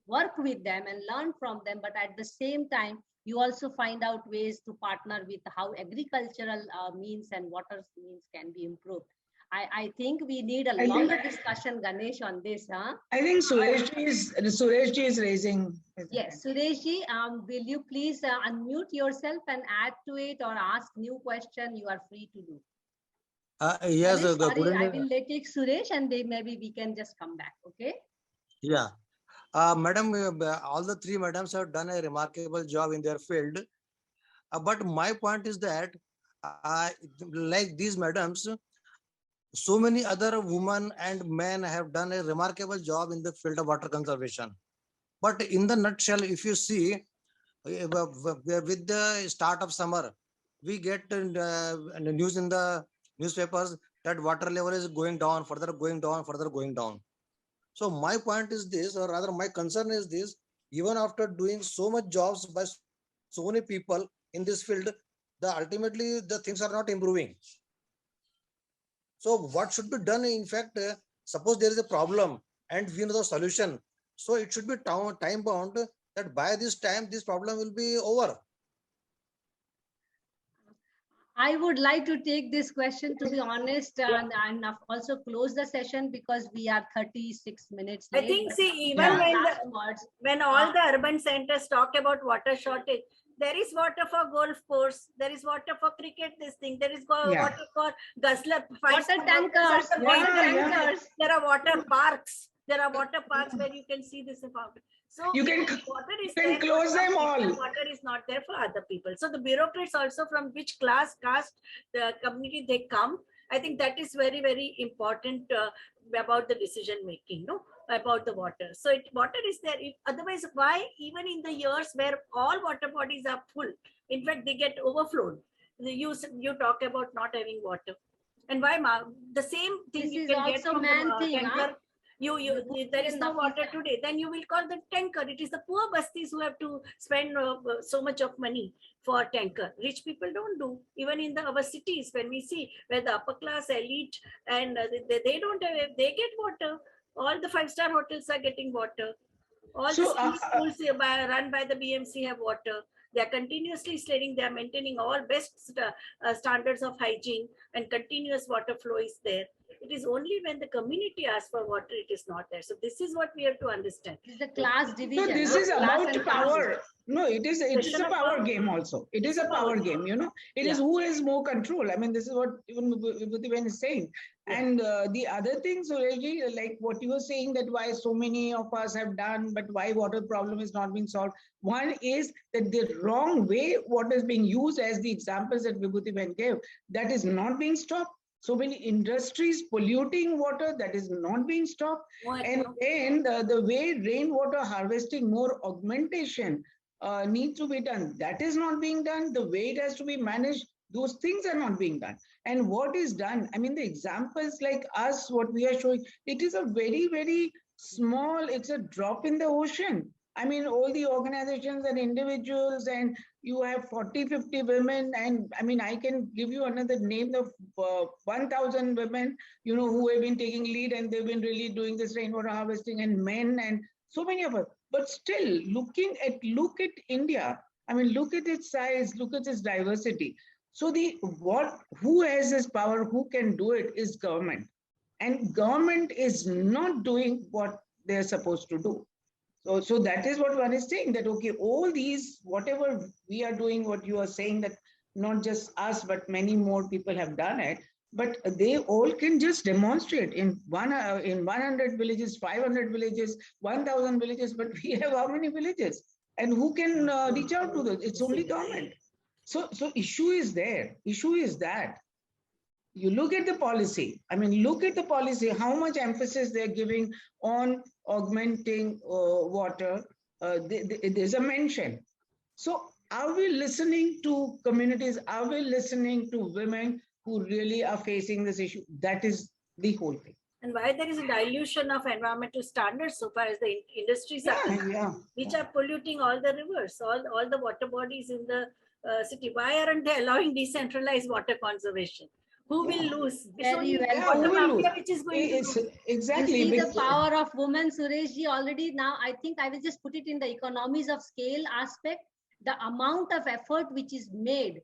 work with them and learn from them, but at the same time, you also find out ways to partner with how agricultural means and water means can be improved. I think we need a longer discussion, Ganesh, on this. I think Sureshji is raising. Yes, Sureshji, will you please unmute yourself and add to it or ask new question? You are free to do. Yes, Ganesh, good sorry, I evening. will take Suresh, and maybe we can just come back. Okay. Yeah. Madam, all the three madams have done a remarkable job in their field. But my point is that, like these madams, so many other women and men have done a remarkable job in the field of water conservation. But in the nutshell, if you see, with the start of summer, we get news in the newspapers that water level is going down, further going down, further going down. So my point is this, or rather my concern is this: even after doing so much jobs by so many people in this field, ultimately the things are not improving. So what should be done? In fact, suppose there is a problem and we know the solution, so it should be time bound, that by this time this problem will be over. I would like to take this question, to be honest, and also close the session, because we are 36 minutes late. I think, see, even when all the urban centers talk about water shortage, there is water for golf course, there is water for cricket, this thing, there is water for guzzler, water tankers, there are water parks. There are water parks where you can see this about. So you can close them all. Water is not there for other people. So the bureaucrats also, from which class, caste, the community they come, I think that is very, very important about the decision making, about the water. So water is there. Otherwise, why even in the years where all water bodies are full, in fact, they get overflowed. You talk about not having water. And why, the same thing this you is can also get from man the thing, tanker. There is no water today, then you will call the tanker. It is the poor bastis who have to spend so much of money for tanker. Rich people don't do. Even in our cities, when we see where the upper class, elite, and they don't have, they get water. All the 5-star hotels are getting water. All the schools run by the BMC have water. They are continuously stating they are maintaining all best standards of hygiene, and continuous water flow is there. It is only when the community asks for water, it is not there. So this is what we have to understand. This is a class division. So this is about power. No, it is a power game also. It is a power game, It is who has more control. I mean, this is what even Vibhuti is saying. Yeah. And the other thing, Sureshji, like what you were saying, that why so many of us have done, but why water problem is not being solved. One is that the wrong way water is being used, as the examples that Vibhuti gave, that is not being stopped. So many industries polluting water, that is not being stopped. And then the way rainwater harvesting, more augmentation needs to be done. That is not being done. The way it has to be managed, Those things are not being done. And what is done, I mean, the examples like us, what we are showing, it is a very, very small, it's a drop in the ocean. I mean, all the organizations and individuals, and you have 40, 50 women. And I mean, I can give you another name of 1,000 women, you know, who have been taking lead, and they've been really doing this rainwater harvesting, and men, and so many of us. But still, look at India. I mean, look at its size, look at its diversity. So who has this power, who can do it, is government. And government is not doing what they're supposed to do. So that is what one is saying, that, okay, all these, whatever we are doing, what you are saying, that not just us, but many more people have done it, but they all can just demonstrate in 100 villages, 500 villages, 1,000 villages, but we have how many villages? And who can reach out to those? It's only government. So issue is there. Issue is that you look at the policy. I mean, look at the policy, how much emphasis they're giving on augmenting water. There's a mention. So are we listening to communities? Are we listening to women who really are facing this issue? That is the whole thing. And why there is a dilution of environmental standards so far as the industries are concerned, which are polluting all the rivers, all the water bodies in the city. Why aren't they allowing decentralized water conservation? Who will lose? It's only water mafia which is going to lose. Exactly. You see the power of women, Sureshji, already now. I think I will just put it in the economies of scale aspect. The amount of effort which is made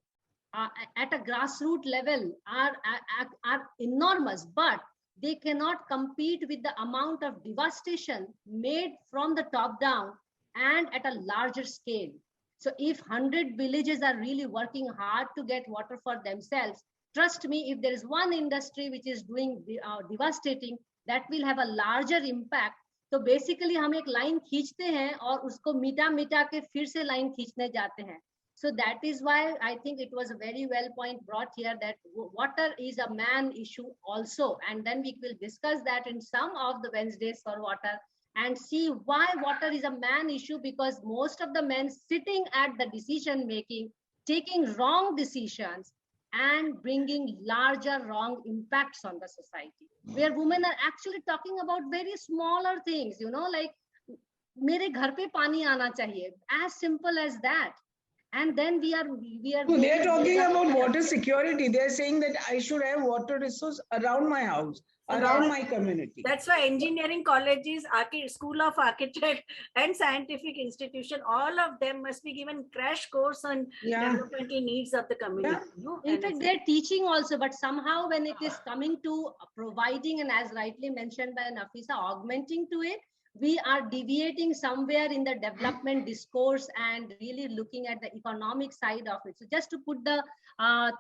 at a grassroots level are enormous, but they cannot compete with the amount of devastation made from the top down and at a larger scale. So if 100 villages are really working hard to get water for themselves, trust me, if there is one industry which is doing devastating, that will have a larger impact. तो basically हम एक line खींचते हैं और उसको मिटा मिटा के फिर से लाइन खींचने जाते हैं. So that is why I think it was a very well point brought here, that water is a man issue also. And then we will discuss that in some of the Wednesdays for Water and see why water is a man issue, because most of the men sitting at the decision making, taking wrong decisions and bringing larger wrong impacts on the society, where women are actually talking about very smaller things, you know, like mere ghar pe pani aana chahiye, as simple as that. And then we are so they're talking about water security. They're saying that I should have water resource around my house, around my community. That's why engineering colleges, school of architect and scientific institution, all of them must be given crash course on developmental needs of the community. In fact, they're teaching also, but somehow when it is coming to providing, and as rightly mentioned by Nafisa, augmenting to it, we are deviating somewhere in the development discourse and really looking at the economic side of it. So just to put the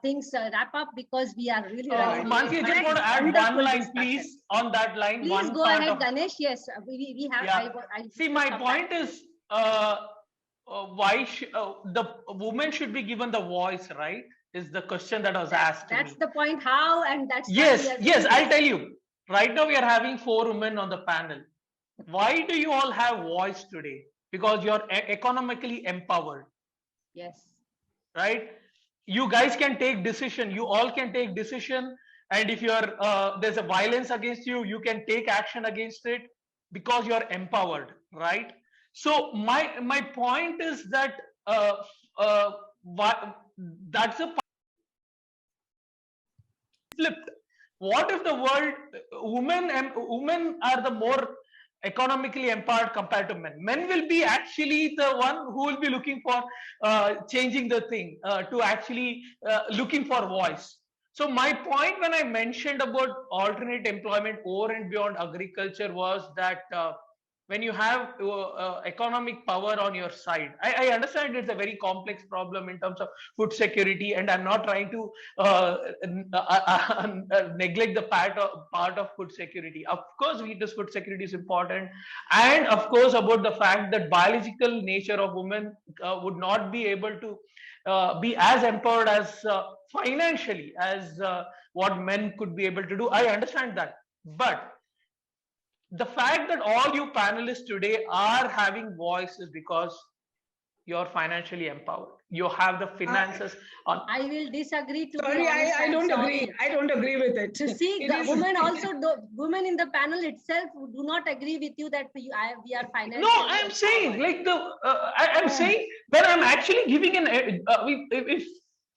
things wrap up, because we are really Mansee, I just want to add one line, please, on that line. Please go ahead, Ganesh. Yes, we have. Yeah. See, my point is, why the woman should be given the voice, right? Is the question that was asked. That's the point. How? And that's yes. I'll tell you. Right now, we are having 4 women on the panel. Why do you all have voice today? Because you're economically empowered. Yes. Right? You guys can take decision. You all can take decision. And if you're there's a violence against you, you can take action against it because you're empowered, right? So my point is that that's a flipped. What if the world women are the more economically empowered compared to men? Men will be actually the one who will be looking for changing the thing, to actually looking for voice. So my point when I mentioned about alternate employment over and beyond agriculture was that when you have economic power on your side, I understand it's a very complex problem in terms of food security, and I'm not trying to neglect the part of food security. Of course, food security is important, and of course about the fact that biological nature of women would not be able to be as empowered as financially as what men could be able to do. I understand that, but the fact that all you panelists today are having voice is because you're financially empowered. You have the finances on. I will disagree, to Sorry, be honest. I I'm don't sorry. agree. I don't agree with it. To see It is- women also, women in the panel itself do not agree with you that we are financially. No, I'm saying like I'm saying when I'm actually giving if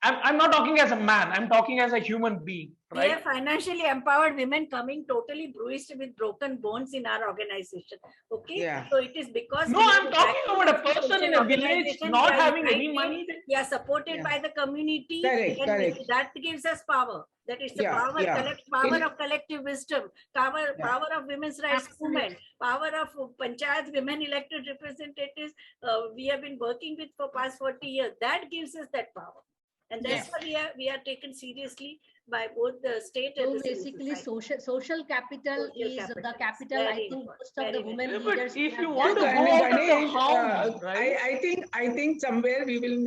I'm not talking as a man, I'm talking as a human being, We right? have financially empowered women coming totally bruised with broken bones in our organization. Okay. Yeah. So it is because No, we I'm have talking about a backward person in social a village organization, not we are having any united, money. we are supported Yeah. by the community. Correct, and correct. that gives us power. That is the Yeah, power, yeah. power It- of collective wisdom, power, Yeah. power of women's rights Absolutely. movement, power of panchayat women elected representatives. We have been working with for past 40 years. That gives us that power. And that's Yes. why we are taken seriously by both the state So and the civil basically, society. social capital Social is capital the is capital. I very think important, most of the very women Yeah, but leaders. if you have want done to that. go out of the Ganesh, house, right? I think somewhere we will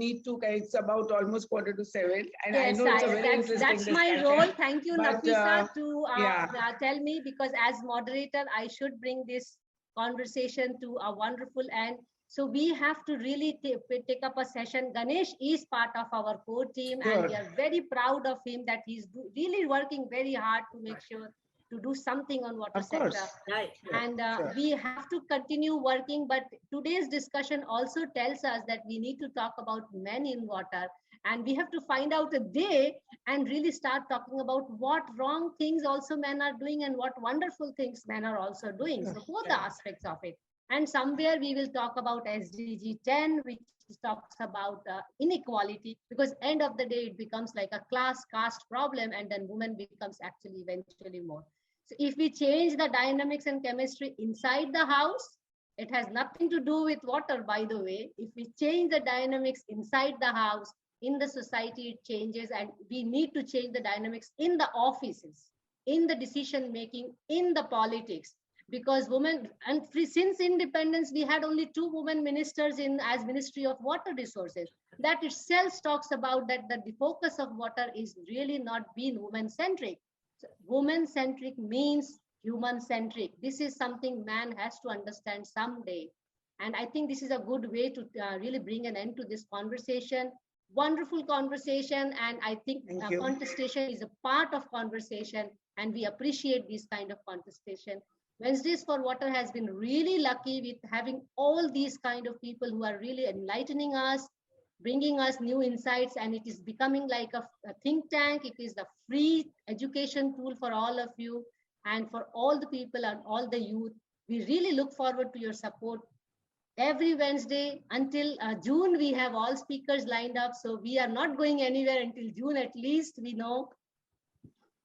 need to. It's about almost 6:45, and I Yes, know it's a very interesting that's my discussion. role. Thank you, But, Nafisa, to yeah. tell me, because as moderator, I should bring this conversation to a wonderful end. So we have to really take up a session. Ganesh is part of our core team, and we Sure. are very proud of him that he's really working very hard to make sure to do something on water Of course. sector. Right. And Sure. we have to continue working, but today's discussion also tells us that we need to talk about men in water, and we have to find out a day and really start talking about what wrong things also men are doing and what wonderful things men are also doing. So both the aspects of it. And somewhere we will talk about SDG 10, which talks about inequality, because end of the day it becomes like a class caste problem, and then women becomes actually eventually more. So if we change the dynamics and chemistry inside the house, it has nothing to do with water, by the way. If we change the dynamics inside the house, in the society, it changes, and we need to change the dynamics in the offices, in the decision making, in the politics. Because women, and since independence, we had only 2 women ministers in as Ministry of Water Resources. That itself talks about that the focus of water is really not being women-centric. Woman-centric means human-centric. This is something man has to understand someday. And I think this is a good way to really bring an end to this conversation. Wonderful conversation. And I think Thank you. contestation is a part of conversation, and we appreciate this kind of contestation. Wednesdays for Water has been really lucky with having all these kind of people who are really enlightening us, bringing us new insights, and it is becoming like a think tank. It is the free education tool for all of you and for all the people and all the youth. We really look forward to your support every Wednesday until June. We have all speakers lined up, so we are not going anywhere until June at least, we know.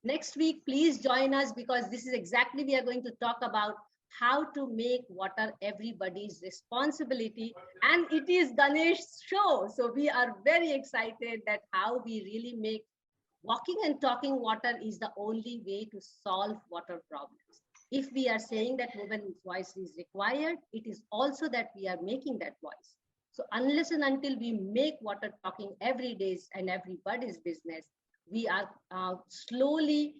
Next week, please join us, because this is exactly we are going to talk about how to make water everybody's responsibility. And it is Ganesh's show. So we are very excited that how we really make walking and talking water is the only way to solve water problems. If we are saying that women's voice is required, it is also that we are making that voice. So unless and until we make water talking every day and everybody's business, we are slowly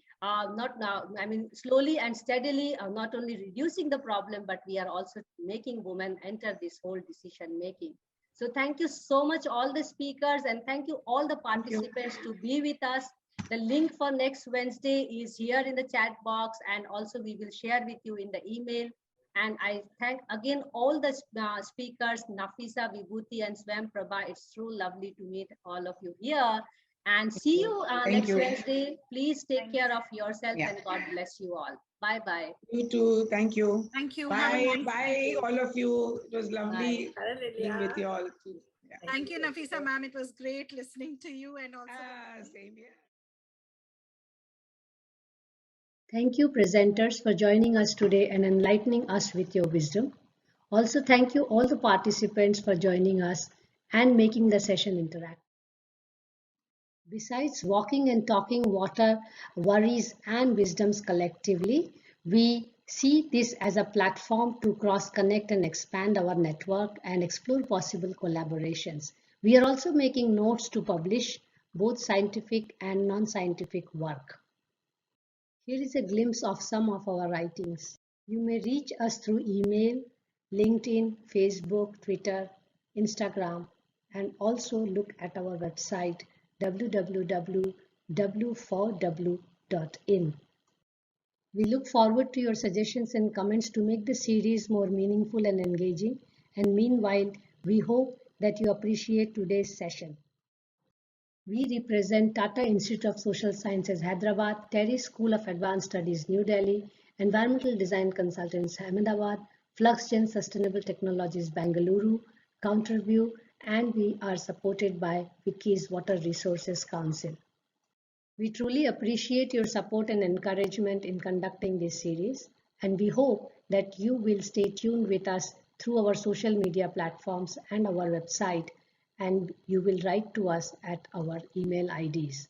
slowly and steadily not only reducing the problem, but we are also making women enter this whole decision making. So thank you so much, all the speakers, and thank you all the participants to be with us. The link for next Wednesday is here in the chat box, and also we will share with you in the email. And I thank again all the speakers, Nafisa, Vibhuti, and Swayamprabha. It's true lovely to meet all of you here. And see you next Wednesday. Please take care of yourself, and God bless you all. Bye-bye. You too. Thank you. Thank you. Bye. Bye, all of you. It was lovely Bye. being with you all. Yeah. Thank you, Nafisa ma'am. It was great listening to you, and also Same here. Thank you, presenters, for joining us today and enlightening us with your wisdom. Also, thank you all the participants for joining us and making the session interactive. Besides walking and talking water, worries and wisdoms collectively, we see this as a platform to cross-connect and expand our network and explore possible collaborations. We are also making notes to publish both scientific and non-scientific work. Here is a glimpse of some of our writings. You may reach us through email, LinkedIn, Facebook, Twitter, Instagram, and also look at our website www.w4w.in. We look forward to your suggestions and comments to make the series more meaningful and engaging. And meanwhile, we hope that you appreciate today's session. We represent Tata Institute of Social Sciences, Hyderabad, Terry School of Advanced Studies, New Delhi, Environmental Design Consultants, Ahmedabad, FluxGen Sustainable Technologies, Bangalore, Counterview, and we are supported by Wiki's Water Resources Council. We truly appreciate your support and encouragement in conducting this series, and we hope that you will stay tuned with us through our social media platforms and our website, and you will write to us at our email IDs.